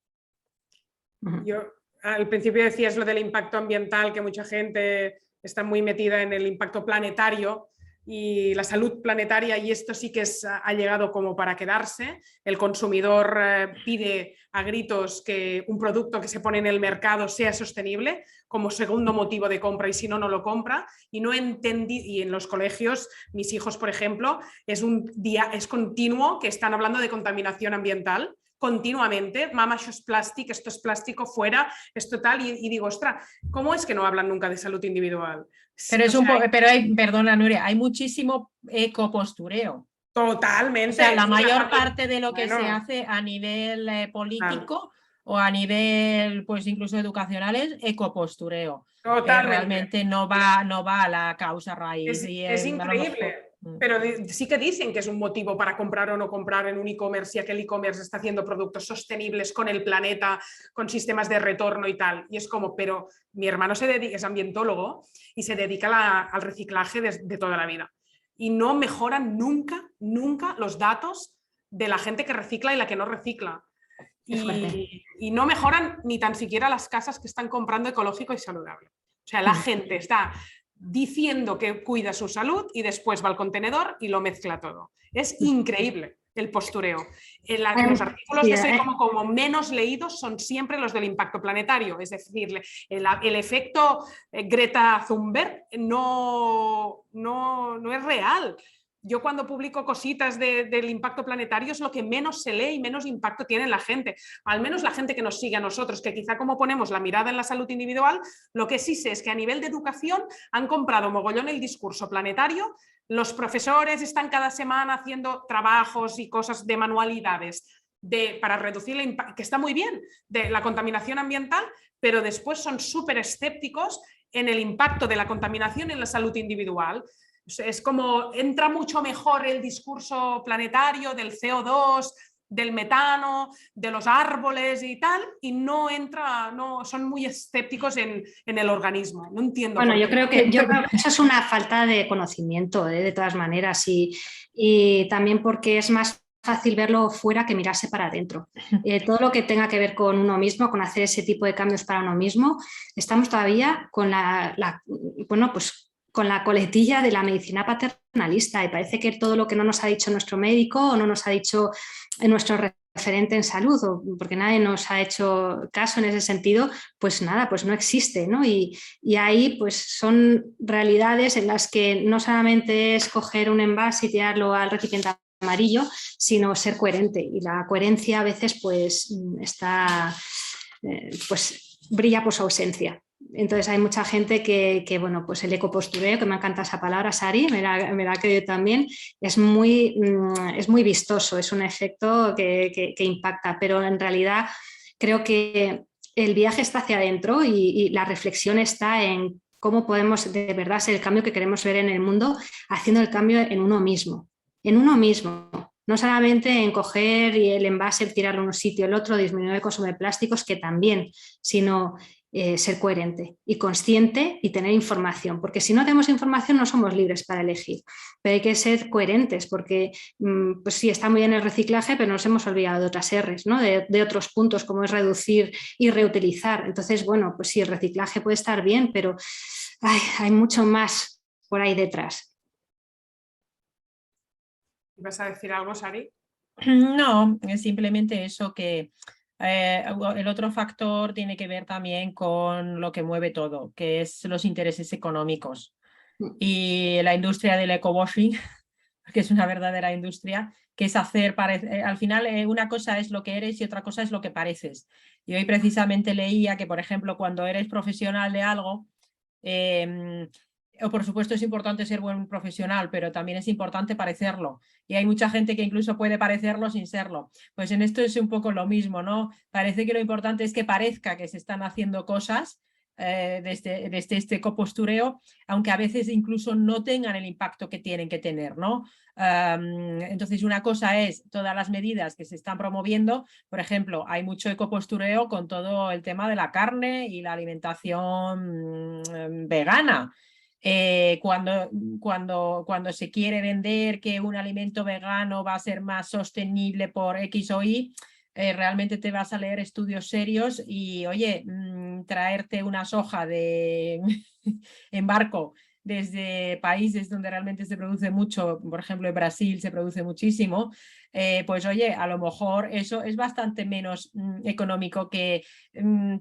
Yo al principio decías lo del impacto ambiental, que mucha gente está muy metida en el impacto planetario y la salud planetaria, y esto sí que ha llegado como para quedarse. El consumidor pide a gritos que un producto que se pone en el mercado sea sostenible como segundo motivo de compra, y si no, no lo compra. Y no entendí, y en los colegios, mis hijos, por ejemplo, es continuo que están hablando de contaminación ambiental continuamente. Mamá, esto es plástico, fuera, esto tal, y digo, ostras, ¿cómo es que no hablan nunca de salud individual? Pero perdona, Nuria, hay muchísimo ecopostureo. Totalmente. O sea, la mayor parte de lo que se hace a nivel político o a nivel, pues incluso educacional, es ecopostureo. Totalmente. Realmente no va a la causa raíz. Es increíble. Pero sí que dicen que es un motivo para comprar o no comprar en un e-commerce, ya que el e-commerce está haciendo productos sostenibles con el planeta, con sistemas de retorno y tal. Y es como, pero mi hermano es ambientólogo y se dedica al reciclaje de toda la vida. Y no mejoran nunca los datos de la gente que recicla y la que no recicla. Y no mejoran ni tan siquiera las casas que están comprando ecológico y saludable. O sea, la gente está diciendo que cuida su salud y después va al contenedor y lo mezcla todo. Es increíble el postureo. Los artículos que soy como menos leídos son siempre los del impacto planetario, es decir, el efecto Greta Thunberg no es real. yo cuando publico cositas del impacto planetario es lo que menos se lee y menos impacto tiene en la gente, al menos la gente que nos sigue a nosotros, que quizá como ponemos la mirada en la salud individual, lo que sí sé es que a nivel de educación han comprado mogollón el discurso planetario, los profesores están cada semana haciendo trabajos y cosas de manualidades para reducir el impacto, que está muy bien, de la contaminación ambiental, pero después son súper escépticos en el impacto de la contaminación en la salud individual. Es como entra mucho mejor el discurso planetario del CO2, del metano, de los árboles y tal, y no entra, no, son muy escépticos en el organismo. No entiendo. Bueno, yo creo que eso es una falta de conocimiento, de todas maneras, y también porque es más fácil verlo fuera que mirarse para adentro. Todo lo que tenga que ver con uno mismo, con hacer ese tipo de cambios para uno mismo, estamos todavía con con la coletilla de la medicina paternalista, y parece que todo lo que no nos ha dicho nuestro médico o no nos ha dicho nuestro referente en salud, o porque nadie nos ha hecho caso en ese sentido, pues nada, pues no existe, ¿no? Y ahí pues son realidades en las que no solamente es coger un envase y tirarlo al recipiente amarillo, sino ser coherente, y la coherencia a veces pues está, pues brilla por su ausencia. Entonces hay mucha gente que bueno, pues el ecopostureo, que me encanta esa palabra, Sari, me la creo también, es muy vistoso, es un efecto que impacta, pero en realidad creo que el viaje está hacia adentro y la reflexión está en cómo podemos de verdad ser el cambio que queremos ver en el mundo, haciendo el cambio en uno mismo, no solamente en coger y el envase, tirarlo en un sitio, el otro, disminuir el consumo de plásticos, que también, sino ser coherente y consciente y tener información, porque si no tenemos información no somos libres para elegir, pero hay que ser coherentes, porque pues sí, está muy bien el reciclaje, pero nos hemos olvidado de otras R's, ¿no? de otros puntos como es reducir y reutilizar. Entonces, bueno, pues sí, el reciclaje puede estar bien, pero hay mucho más por ahí detrás. ¿Vas a decir algo, Sari? No, es simplemente eso, que el otro factor tiene que ver también con lo que mueve todo, que es los intereses económicos. Y la industria del ecowashing, que es una verdadera industria, que es hacer al final una cosa es lo que eres y otra cosa es lo que pareces. Y hoy precisamente leía que, por ejemplo, cuando eres profesional de algo, o por supuesto es importante ser buen profesional, pero también es importante parecerlo. Y hay mucha gente que incluso puede parecerlo sin serlo. Pues en esto es un poco lo mismo, ¿no? Parece que lo importante es que parezca que se están haciendo cosas desde este ecopostureo, aunque a veces incluso no tengan el impacto que tienen que tener, ¿no? Entonces una cosa es todas las medidas que se están promoviendo. Por ejemplo, hay mucho ecopostureo con todo el tema de la carne y la alimentación vegana. Cuando se quiere vender que un alimento vegano va a ser más sostenible por X o Y, realmente te vas a leer estudios serios y, oye, traerte una soja en barco desde países donde realmente se produce mucho, por ejemplo en Brasil se produce muchísimo, pues oye, a lo mejor eso es bastante menos económico que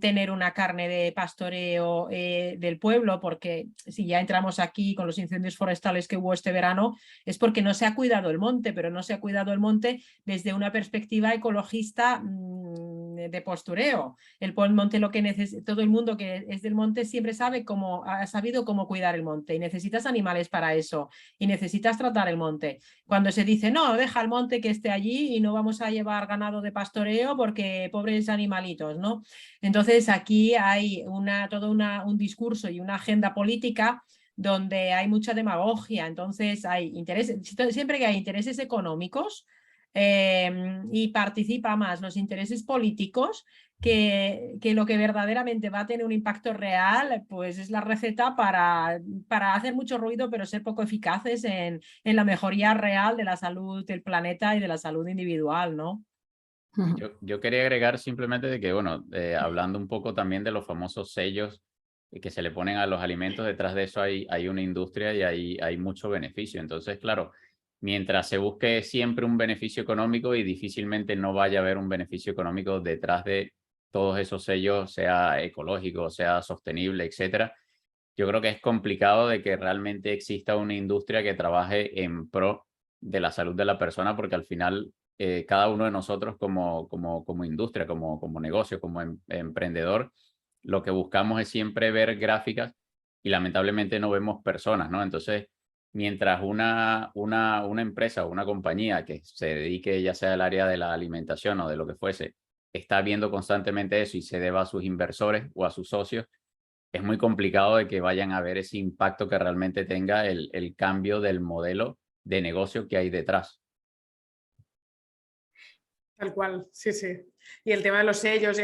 tener una carne de pastoreo del pueblo, porque si ya entramos aquí con los incendios forestales que hubo este verano, es porque no se ha cuidado el monte, pero no se ha cuidado el monte desde una perspectiva ecologista de postureo. El monte lo que todo el mundo que es del monte siempre ha sabido cómo cuidar el monte, y necesitas animales para eso y necesitas tratar el monte. Cuando se dice no, deja el monte que esté allí y no vamos a llevar ganado de pastoreo porque pobres animalitos, ¿no? Entonces aquí hay todo un discurso y una agenda política donde hay mucha demagogia. Entonces hay intereses, siempre que hay intereses económicos, y participa más los intereses políticos que lo que verdaderamente va a tener un impacto real, pues es la receta para hacer mucho ruido pero ser poco eficaces en la mejoría real de la salud del planeta y de la salud individual, ¿no? Yo quería agregar simplemente de que, bueno, hablando un poco también de los famosos sellos que se le ponen a los alimentos, detrás de eso hay una industria y hay mucho beneficio. Entonces, claro, mientras se busque siempre un beneficio económico y difícilmente no vaya a haber un beneficio económico detrás de todos esos sellos, sea ecológico, sea sostenible, etcétera, yo creo que es complicado de que realmente exista una industria que trabaje en pro de la salud de la persona, porque al final cada uno de nosotros como industria, como negocio, como emprendedor, lo que buscamos es siempre ver gráficas y lamentablemente no vemos personas, ¿no? Entonces, mientras una empresa o una compañía que se dedique ya sea al área de la alimentación o de lo que fuese, está viendo constantemente eso y se deba a sus inversores o a sus socios, es muy complicado de que vayan a ver ese impacto que realmente tenga el cambio del modelo de negocio que hay detrás. Tal cual, sí, sí. Y el tema de los sellos,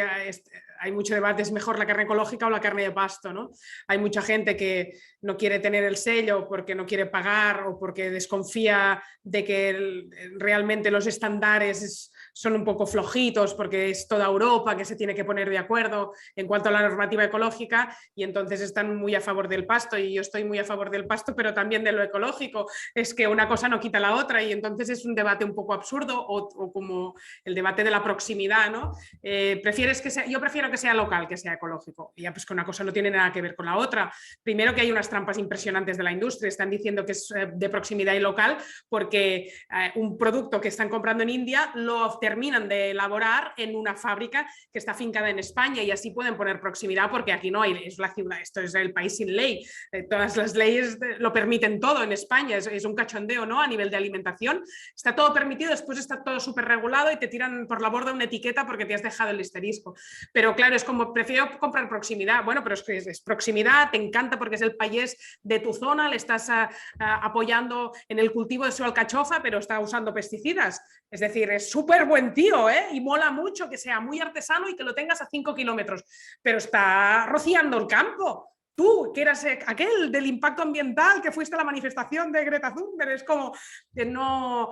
hay mucho debate, ¿es mejor la carne ecológica o la carne de pasto, ¿no? Hay mucha gente que no quiere tener el sello porque no quiere pagar o porque desconfía de que realmente los estándares son un poco flojitos porque es toda Europa que se tiene que poner de acuerdo en cuanto a la normativa ecológica, y entonces están muy a favor del pasto, y yo estoy muy a favor del pasto, pero también de lo ecológico. Es que una cosa no quita la otra, y entonces es un debate un poco absurdo, o como el debate de la proximidad, ¿no? ¿Prefieres que sea? Yo prefiero que sea local, que sea ecológico. Y ya, pues que una cosa no tiene nada que ver con la otra. Primero, que hay unas trampas impresionantes de la industria. Están diciendo que es de proximidad y local porque un producto que están comprando en India lo terminan de elaborar en una fábrica que está afincada en España, y así pueden poner proximidad, porque aquí no hay, es la ciudad, esto es el país sin ley. Todas las leyes lo permiten todo en España, es un cachondeo, ¿no? A nivel de alimentación está todo permitido, después está todo súper regulado y te tiran por la borda una etiqueta porque te has dejado el asterisco. Pero claro, es como, prefiero comprar proximidad. Bueno, pero es que es proximidad, te encanta porque es el país de tu zona, le estás apoyando en el cultivo de su alcachofa, pero está usando pesticidas. Es decir, es súper buen tío, ¿eh? Y mola mucho que sea muy artesano y que lo tengas a 5 kilómetros, pero está rociando el campo. Tú, que eras aquel del impacto ambiental, que fuiste a la manifestación de Greta Thunberg, es como que no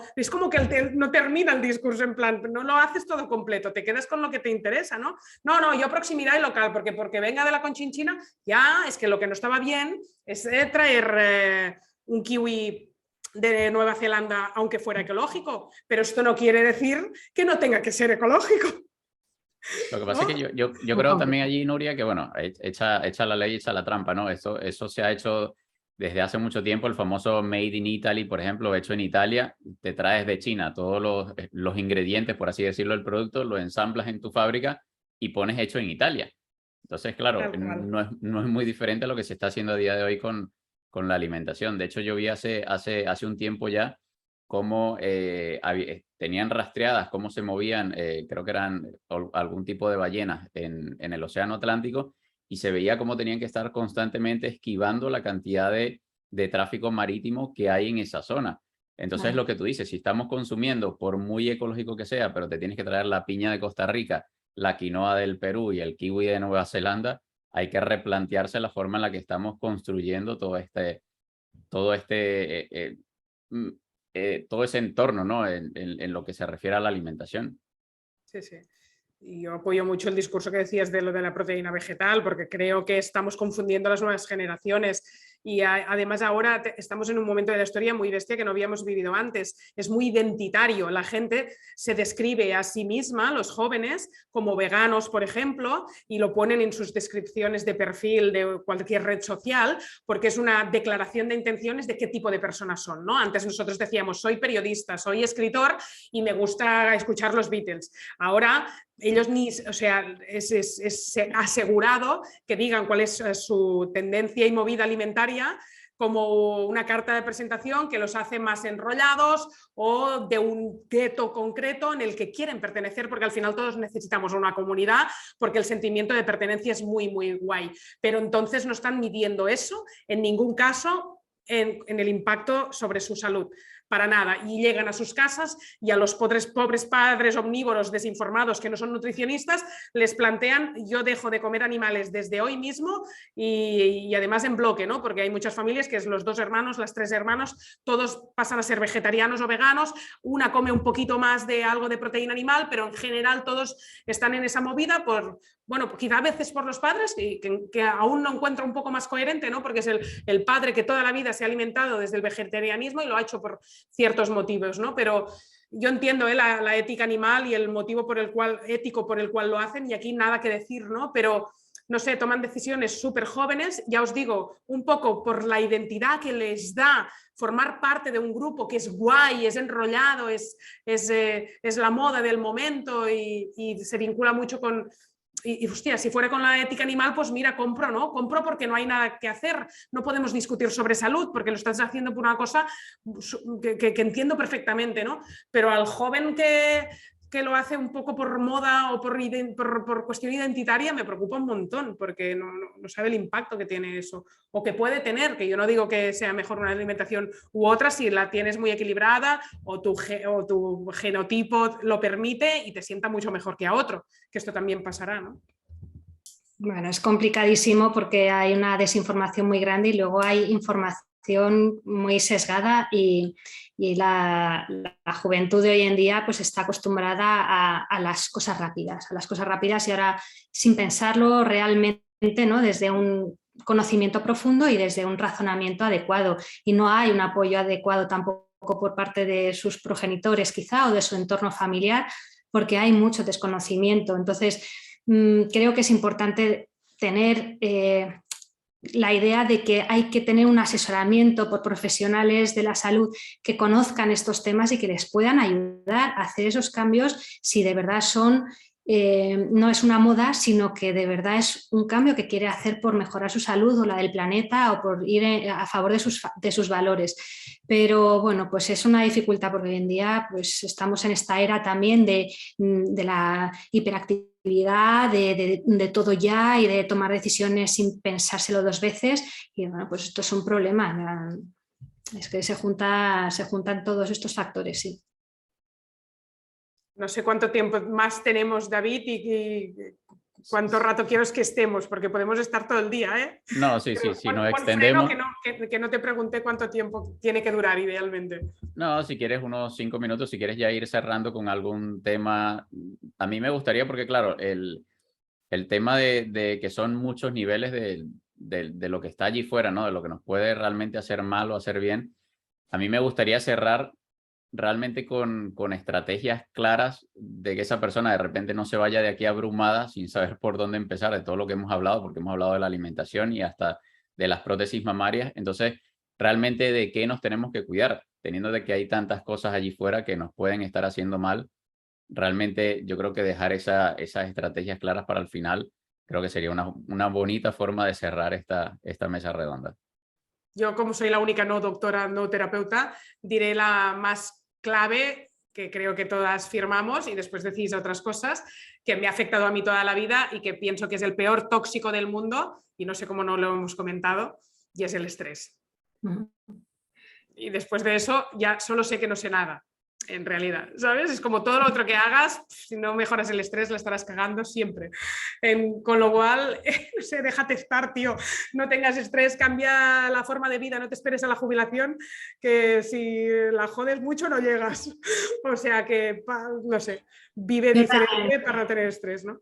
termina el discurso, en plan, no lo haces todo completo, te quedas con lo que te interesa, ¿no? No, yo proximidad y local, porque venga de la Conchinchina, ya, es que lo que no estaba bien es traer un kiwi de Nueva Zelanda, aunque fuera ecológico, pero esto no quiere decir que no tenga que ser ecológico. Lo que pasa es que yo creo también allí, Nuria, que bueno, echa la ley, echa la trampa, ¿no? Eso se ha hecho desde hace mucho tiempo, el famoso Made in Italy, por ejemplo, hecho en Italia. Te traes de China todos los ingredientes, por así decirlo, del producto, lo ensamblas en tu fábrica y pones hecho en Italia. Entonces, claro, no es muy diferente a lo que se está haciendo a día de hoy con la alimentación. De hecho, yo vi hace un tiempo ya cómo tenían rastreadas, cómo se movían, creo que eran algún tipo de ballenas en el Océano Atlántico, y se veía cómo tenían que estar constantemente esquivando la cantidad de tráfico marítimo que hay en esa zona. Entonces, lo que tú dices, si estamos consumiendo, por muy ecológico que sea, pero te tienes que traer la piña de Costa Rica, la quinoa del Perú y el kiwi de Nueva Zelanda, hay que replantearse la forma en la que estamos construyendo todo ese entorno, ¿no? En lo que se refiere a la alimentación. Sí, sí. Y yo apoyo mucho el discurso que decías de lo de la proteína vegetal, porque creo que estamos confundiendo a las nuevas generaciones. Y además ahora estamos en un momento de la historia muy bestia que no habíamos vivido antes. Es muy identitario. La gente se describe a sí misma, los jóvenes, como veganos, por ejemplo, y lo ponen en sus descripciones de perfil de cualquier red social, porque es una declaración de intenciones de qué tipo de personas son, ¿no? Antes nosotros decíamos, soy periodista, soy escritor y me gusta escuchar los Beatles. Ahora ellos es asegurado que digan cuál es su tendencia y movida alimentaria como una carta de presentación que los hace más enrollados o de un gueto concreto en el que quieren pertenecer, porque al final todos necesitamos una comunidad, porque el sentimiento de pertenencia es muy, muy guay. Pero entonces no están midiendo eso en ningún caso en el impacto sobre su salud. Para nada, y llegan a sus casas y a los pobres padres omnívoros desinformados que no son nutricionistas les plantean: yo dejo de comer animales desde hoy mismo, y además en bloque, ¿no? Porque hay muchas familias que es los 2 hermanos, las 3 hermanos, todos pasan a ser vegetarianos o veganos, una come un poquito más de algo de proteína animal, pero en general todos están en esa movida por, bueno, quizá a veces por los padres, que aún no encuentro un poco más coherente, ¿no? Porque es el padre que toda la vida se ha alimentado desde el vegetarianismo y lo ha hecho por ciertos motivos, ¿no? Pero yo entiendo la ética animal y el motivo ético por el cual lo hacen, y aquí nada que decir, ¿no? Pero no sé, toman decisiones súper jóvenes, ya os digo, un poco por la identidad que les da formar parte de un grupo que es guay, es enrollado, es la moda del momento y se vincula mucho con... Y hostia, si fuera con la ética animal, pues mira, compro, ¿no? Compro porque no hay nada que hacer. No podemos discutir sobre salud porque lo estás haciendo por una cosa que entiendo perfectamente, ¿no? Pero al joven que lo hace un poco por moda o por cuestión identitaria me preocupa un montón porque no sabe el impacto que tiene eso o que puede tener, que yo no digo que sea mejor una alimentación u otra si la tienes muy equilibrada o tu genotipo lo permite y te sienta mucho mejor que a otro, que esto también pasará, ¿no? Bueno, es complicadísimo porque hay una desinformación muy grande y luego hay información muy sesgada y la juventud de hoy en día pues está acostumbrada a las cosas rápidas y ahora sin pensarlo realmente, ¿no? Desde un conocimiento profundo y desde un razonamiento adecuado, y no hay un apoyo adecuado tampoco por parte de sus progenitores quizá o de su entorno familiar porque hay mucho desconocimiento. Entonces creo que es importante tener la idea de que hay que tener un asesoramiento por profesionales de la salud que conozcan estos temas y que les puedan ayudar a hacer esos cambios si de verdad son, no es una moda, sino que de verdad es un cambio que quiere hacer por mejorar su salud o la del planeta o por ir a favor de sus valores. Pero bueno, pues es una dificultad porque hoy en día pues estamos en esta era también de la hiperactividad, de todo ya y de tomar decisiones sin pensárselo dos veces, y bueno, pues esto es un problema. Es que se juntan todos estos factores, sí. No sé cuánto tiempo más tenemos, David, y cuánto rato quiero que estemos, porque podemos estar todo el día, ¿eh? No, sí, si nos extendemos... Que no te pregunté cuánto tiempo tiene que durar idealmente. No, si quieres unos 5 minutos, si quieres ya ir cerrando con algún tema. A mí me gustaría, porque claro, el tema de que son muchos niveles de lo que está allí fuera, ¿no? De lo que nos puede realmente hacer mal o hacer bien. A mí me gustaría cerrar realmente con estrategias claras de que esa persona de repente no se vaya de aquí abrumada sin saber por dónde empezar de todo lo que hemos hablado, porque hemos hablado de la alimentación y hasta de las prótesis mamarias. Entonces, realmente de qué nos tenemos que cuidar, teniendo de que hay tantas cosas allí fuera que nos pueden estar haciendo mal. Realmente yo creo que dejar esas estrategias claras para el final, creo que sería una bonita forma de cerrar esta mesa redonda. Yo, como soy la única no doctora, no terapeuta, diré la más clave, que creo que todas firmamos y después decís otras cosas, que me ha afectado a mí toda la vida y que pienso que es el peor tóxico del mundo, y no sé cómo no lo hemos comentado, y es el estrés. Y después de eso ya solo sé que no sé nada, en realidad, ¿sabes? Es como todo lo otro que hagas, si no mejoras el estrés la estarás cagando siempre. Con lo cual, no sé, déjate estar, tío. No tengas estrés, cambia la forma de vida, no te esperes a la jubilación, que si la jodes mucho no llegas. O sea que, no sé, vive diferente para no tener estrés, ¿no?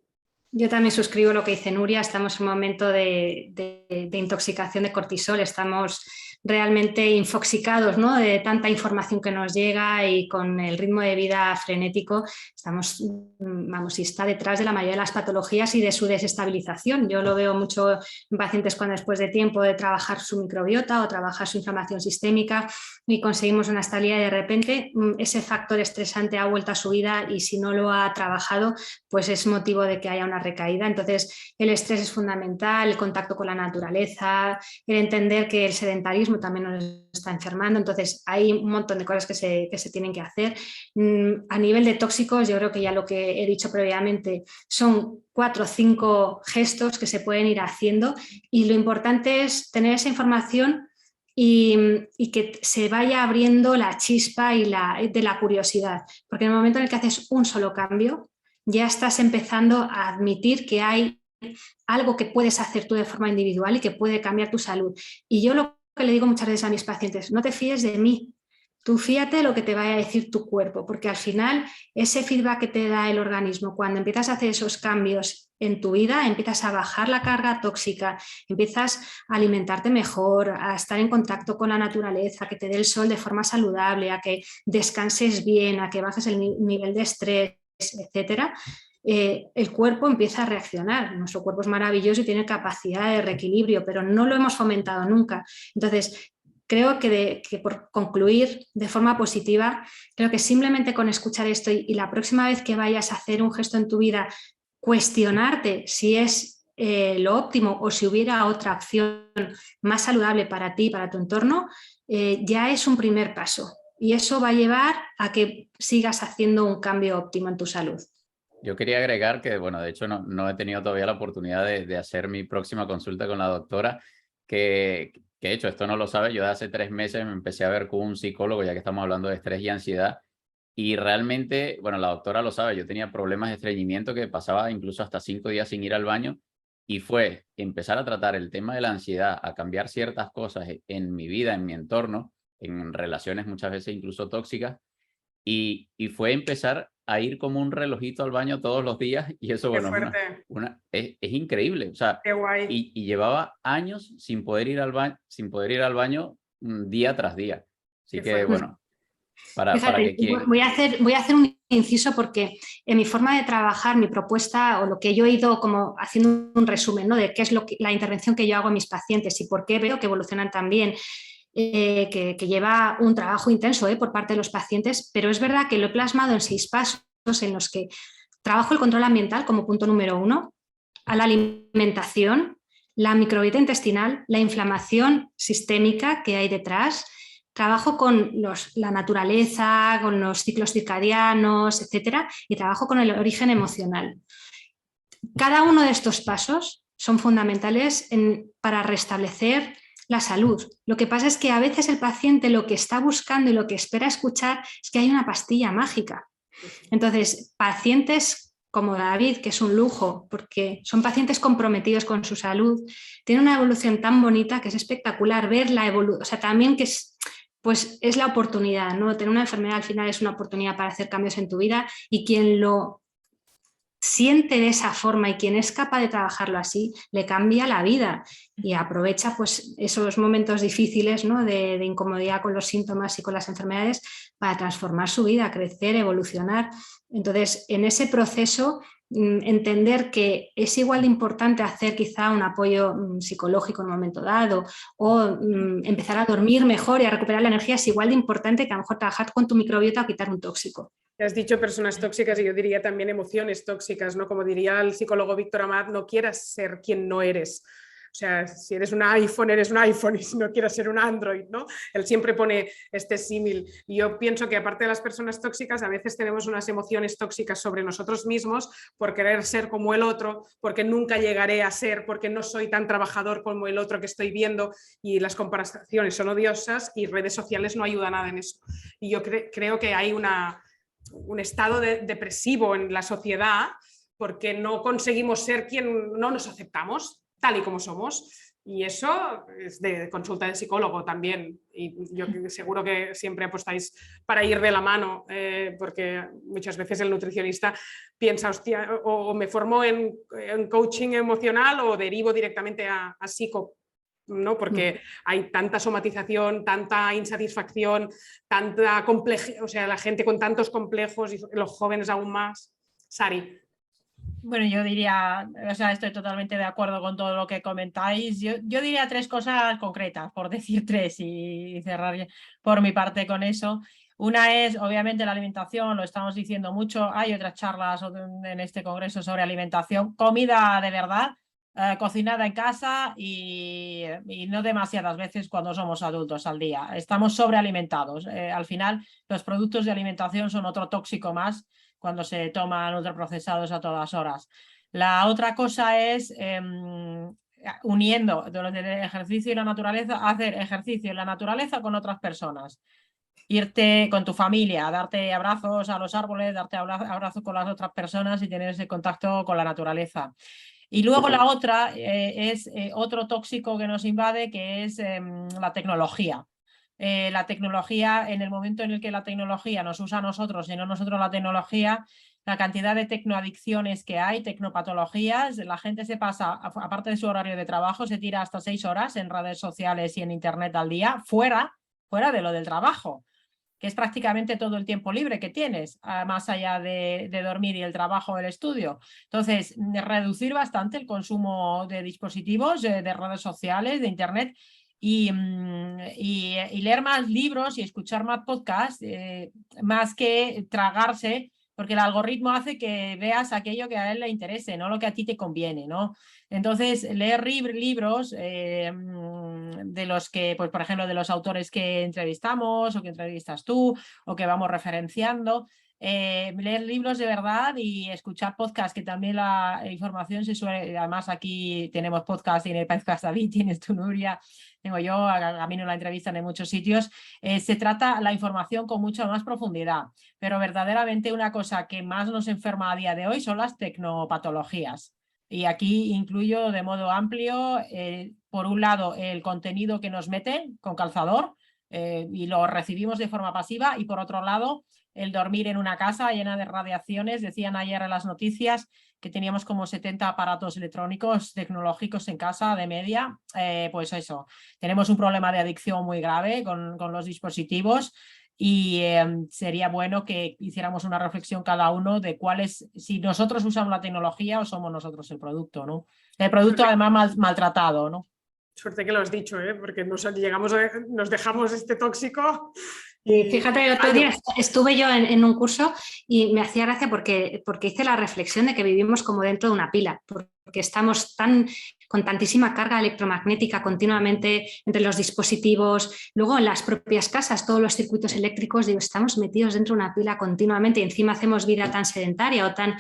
Yo también suscribo lo que dice Nuria, estamos en un momento de intoxicación de cortisol, estamos realmente infoxicados, ¿no? De tanta información que nos llega y con el ritmo de vida frenético estamos, vamos, y está detrás de la mayoría de las patologías y de su desestabilización. Yo lo veo mucho en pacientes cuando después de tiempo de trabajar su microbiota o trabajar su inflamación sistémica y conseguimos una estabilidad y de repente ese factor estresante ha vuelto a su vida y si no lo ha trabajado pues es motivo de que haya una recaída. Entonces el estrés es fundamental, el contacto con la naturaleza, el entender que el sedentarismo también nos está enfermando. Entonces hay un montón de cosas que se tienen que hacer. A nivel de tóxicos, yo creo que ya lo que he dicho previamente son 4 o 5 gestos que se pueden ir haciendo y lo importante es tener esa información y que se vaya abriendo la chispa de la curiosidad, porque en el momento en el que haces un solo cambio ya estás empezando a admitir que hay algo que puedes hacer tú de forma individual y que puede cambiar tu salud. Y yo lo que le digo muchas veces a mis pacientes, no te fíes de mí, tú fíate de lo que te vaya a decir tu cuerpo, porque al final ese feedback que te da el organismo, cuando empiezas a hacer esos cambios en tu vida, empiezas a bajar la carga tóxica, empiezas a alimentarte mejor, a estar en contacto con la naturaleza, que te dé el sol de forma saludable, a que descanses bien, a que bajes el nivel de estrés, etcétera, el cuerpo empieza a reaccionar. Nuestro cuerpo es maravilloso y tiene capacidad de reequilibrio, pero no lo hemos fomentado nunca. Entonces, creo que por concluir de forma positiva, creo que simplemente con escuchar esto y la próxima vez que vayas a hacer un gesto en tu vida, cuestionarte si es lo óptimo o si hubiera otra opción más saludable para ti, para tu entorno, ya es un primer paso. Y eso va a llevar a que sigas haciendo un cambio óptimo en tu salud. Yo quería agregar que, bueno, de hecho no he tenido todavía la oportunidad de hacer mi próxima consulta con la doctora, que de hecho esto no lo sabe, yo de hace 3 meses me empecé a ver con un psicólogo, ya que estamos hablando de estrés y ansiedad, y realmente, bueno, la doctora lo sabe, yo tenía problemas de estreñimiento que pasaba incluso hasta 5 días sin ir al baño, y fue empezar a tratar el tema de la ansiedad, a cambiar ciertas cosas en mi vida, en mi entorno, en relaciones muchas veces incluso tóxicas, y fue empezar a ir como un relojito al baño todos los días, y eso, Qué bueno, fuerte. es increíble, o sea, Qué guay. y llevaba años sin poder ir al baño día tras día. Así Qué que, fuerte. bueno, para Fíjate, que voy a hacer un inciso porque en mi forma de trabajar, mi propuesta o lo que yo he ido como haciendo un resumen, ¿no?, de qué es la intervención que yo hago en mis pacientes y por qué veo que evolucionan tan bien. Que lleva un trabajo intenso por parte de los pacientes, pero es verdad que lo he plasmado en 6 pasos en los que trabajo el control ambiental como punto número 1, a la alimentación, la microbiota intestinal, la inflamación sistémica que hay detrás, trabajo con la naturaleza, con los ciclos circadianos, etcétera, y trabajo con el origen emocional. Cada uno de estos pasos son fundamentales para restablecer la salud. Lo que pasa es que a veces el paciente lo que está buscando y lo que espera escuchar es que hay una pastilla mágica. Entonces, pacientes como David, que es un lujo, porque son pacientes comprometidos con su salud, tienen una evolución tan bonita que es espectacular ver la evolución, o sea, también que es la oportunidad, ¿no? Tener una enfermedad al final es una oportunidad para hacer cambios en tu vida y quien lo siente de esa forma y quien es capaz de trabajarlo así, le cambia la vida y aprovecha pues esos momentos difíciles, ¿no?, de incomodidad con los síntomas y con las enfermedades para transformar su vida, crecer, evolucionar. Entonces, en ese proceso, entender que es igual de importante hacer quizá un apoyo psicológico en un momento dado o empezar a dormir mejor y a recuperar la energía es igual de importante que a lo mejor trabajar con tu microbiota o quitar un tóxico. Has dicho personas tóxicas y yo diría también emociones tóxicas, ¿no? Como diría el psicólogo Víctor Amat, no quieras ser quien no eres. O sea, si eres un iPhone, eres un iPhone, y si no quieres ser un Android, ¿no? Él siempre pone este símil. Y yo pienso que aparte de las personas tóxicas, a veces tenemos unas emociones tóxicas sobre nosotros mismos por querer ser como el otro, porque nunca llegaré a ser, porque no soy tan trabajador como el otro que estoy viendo, y las comparaciones son odiosas y redes sociales no ayudan nada en eso. Y yo creo que hay un estado depresivo en la sociedad porque no conseguimos ser quien no nos aceptamos tal y como somos, y eso es de consulta de psicólogo también, y yo seguro que siempre apostáis para ir de la mano, porque muchas veces el nutricionista piensa, hostia, o me formo en coaching emocional o derivo directamente a psico, ¿no? Porque hay tanta somatización, tanta insatisfacción, tanta complejidad, o sea, la gente con tantos complejos y los jóvenes aún más. Sari. Bueno, yo diría, o sea, estoy totalmente de acuerdo con todo lo que comentáis. Yo diría 3 cosas concretas, por decir 3 y cerrar por mi parte con eso. Una es, obviamente, la alimentación, lo estamos diciendo mucho. Hay otras charlas en este congreso sobre alimentación. Comida de verdad, cocinada en casa y no demasiadas veces cuando somos adultos al día. Estamos sobrealimentados. Al final, los productos de alimentación son otro tóxico más cuando se toman ultraprocesados a todas horas. La otra cosa es uniendo el ejercicio y la naturaleza, hacer ejercicio en la naturaleza con otras personas. Irte con tu familia, darte abrazos a los árboles, darte abrazos con las otras personas y tener ese contacto con la naturaleza. Y luego la otra es otro tóxico que nos invade, que es la tecnología. La tecnología, en el momento en el que la tecnología nos usa a nosotros y no nosotros la tecnología, la cantidad de tecnoadicciones que hay, tecnopatologías, la gente se pasa, aparte de su horario de trabajo, se tira hasta 6 horas en redes sociales y en internet al día, fuera de lo del trabajo. que es prácticamente todo el tiempo libre que tienes, más allá de dormir y el trabajo o el estudio. Entonces, reducir bastante el consumo de dispositivos, de redes sociales, de internet, y leer más libros y escuchar más podcasts, más que tragarse, porque el algoritmo hace que veas aquello que a él le interese, no lo que a ti te conviene, ¿no? Entonces, leer libros de los que, pues, por ejemplo, de los autores que entrevistamos o que entrevistas tú o que vamos referenciando, leer libros de verdad y escuchar podcasts, que también la información se suele, además aquí tenemos podcast, tiene podcast David, tienes tú, Nuria, tengo yo, a mí no la entrevistan en muchos sitios, se trata la información con mucha más profundidad, pero verdaderamente una cosa que más nos enferma a día de hoy son las tecnopatologías. Y aquí incluyo de modo amplio, por un lado, el contenido que nos meten con calzador y lo recibimos de forma pasiva, y por otro lado, el dormir en una casa llena de radiaciones. Decían ayer en las noticias que teníamos como 70 aparatos electrónicos tecnológicos en casa de media. Pues eso, tenemos un problema de adicción muy grave con los dispositivos. Y sería bueno que hiciéramos una reflexión cada uno de cuál es, si nosotros usamos la tecnología o somos nosotros el producto, ¿no? El producto además maltratado, ¿no? Suerte que lo has dicho, porque nos dejamos este tóxico. Y fíjate, el otro día estuve yo en un curso y me hacía gracia porque hice la reflexión de que vivimos como dentro de una pila, porque estamos con tantísima carga electromagnética continuamente entre los dispositivos, luego en las propias casas, todos los circuitos eléctricos, digo, estamos metidos dentro de una pila continuamente y encima hacemos vida tan sedentaria o tan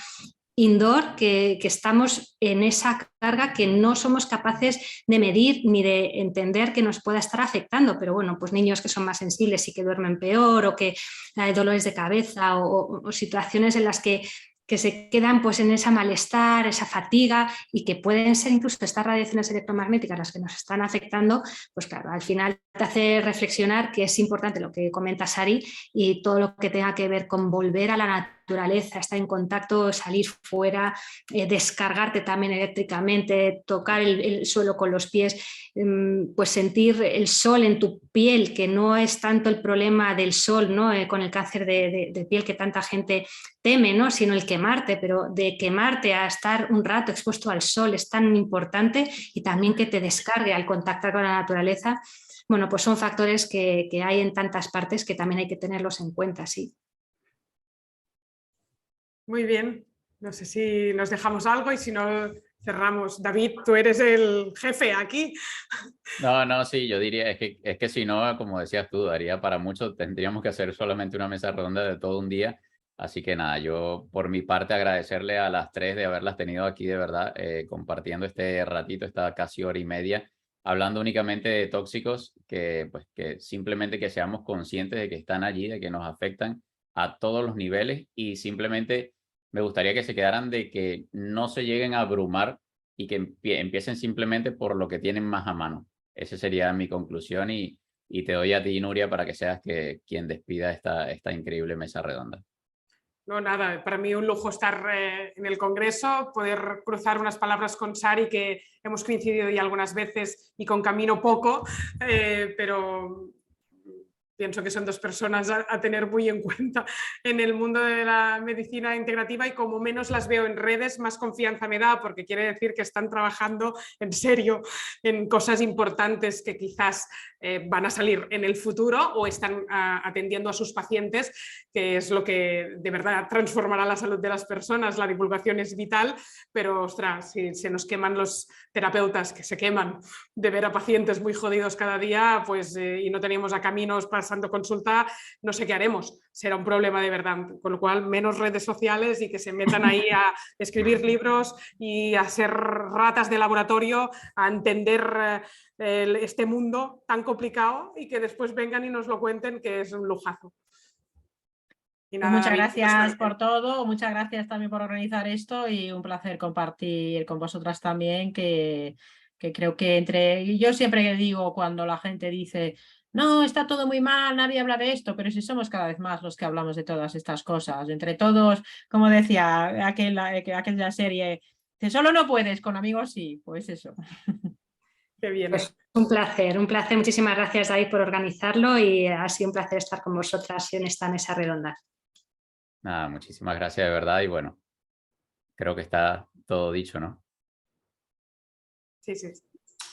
indoor que estamos en esa carga que no somos capaces de medir ni de entender que nos pueda estar afectando, pero bueno, pues niños que son más sensibles y que duermen peor o que hay dolores de cabeza o situaciones en las que se quedan pues en ese malestar, esa fatiga, y que pueden ser incluso estas radiaciones electromagnéticas las que nos están afectando, pues claro, al final te hace reflexionar que es importante lo que comenta Sari y todo lo que tenga que ver con volver a la naturaleza, estar en contacto, salir fuera, descargarte también eléctricamente, tocar el suelo con los pies, pues sentir el sol en tu piel, que no es tanto el problema del sol, ¿no? Con el cáncer de piel que tanta gente teme, ¿no? Sino el quemarte, pero de quemarte a estar un rato expuesto al sol es tan importante, y también que te descargue al contactar con la naturaleza. Bueno, pues son factores que hay en tantas partes que también hay que tenerlos en cuenta, sí. Muy bien, no sé si nos dejamos algo y si no cerramos. David, tú eres el jefe aquí. No, sí, yo diría, es que si no, como decías tú, daría para mucho, tendríamos que hacer solamente una mesa redonda de todo un día. Así que nada, yo por mi parte agradecerle a las tres de haberlas tenido aquí, de verdad, compartiendo este ratito, esta casi hora y media, hablando únicamente de tóxicos, que simplemente que seamos conscientes de que están allí, de que nos afectan a todos los niveles, y simplemente me gustaría que se quedaran de que no se lleguen a abrumar y que empiecen simplemente por lo que tienen más a mano. Esa sería mi conclusión, y te doy a ti, Nuria, para que seas quien despida esta increíble mesa redonda. No, nada, para mí un lujo estar en el Congreso, poder cruzar unas palabras con Sari, que hemos coincidido ya algunas veces, y con Camino poco, pero pienso que son dos personas a tener muy en cuenta en el mundo de la medicina integrativa, y como menos las veo en redes, más confianza me da, porque quiere decir que están trabajando en serio en cosas importantes que quizás van a salir en el futuro, o están atendiendo a sus pacientes, que es lo que de verdad transformará la salud de las personas. La divulgación es vital, pero ostras, si se nos queman los terapeutas, que se queman de ver a pacientes muy jodidos cada día, pues y no teníamos a Caminos pasando consulta, no sé qué haremos. Será un problema de verdad, con lo cual menos redes sociales y que se metan ahí a escribir libros y a ser ratas de laboratorio, a entender este mundo tan complicado, y que después vengan y nos lo cuenten, que es un lujazo. Y nada, muchas gracias por todo, muchas gracias también por organizar esto, y un placer compartir con vosotras también, que creo que yo siempre digo, cuando la gente dice no, está todo muy mal, nadie habla de esto, pero si somos cada vez más los que hablamos de todas estas cosas, entre todos, como decía aquella serie, que solo no puedes, con amigos sí, pues eso. Qué bien. Pues un placer. Muchísimas gracias, David, por organizarlo y ha sido un placer estar con vosotras en esta mesa redonda. Nada, muchísimas gracias de verdad y bueno, creo que está todo dicho, ¿no? Sí, sí.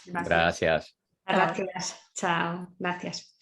Gracias. Gracias. Gracias. Chao. Gracias.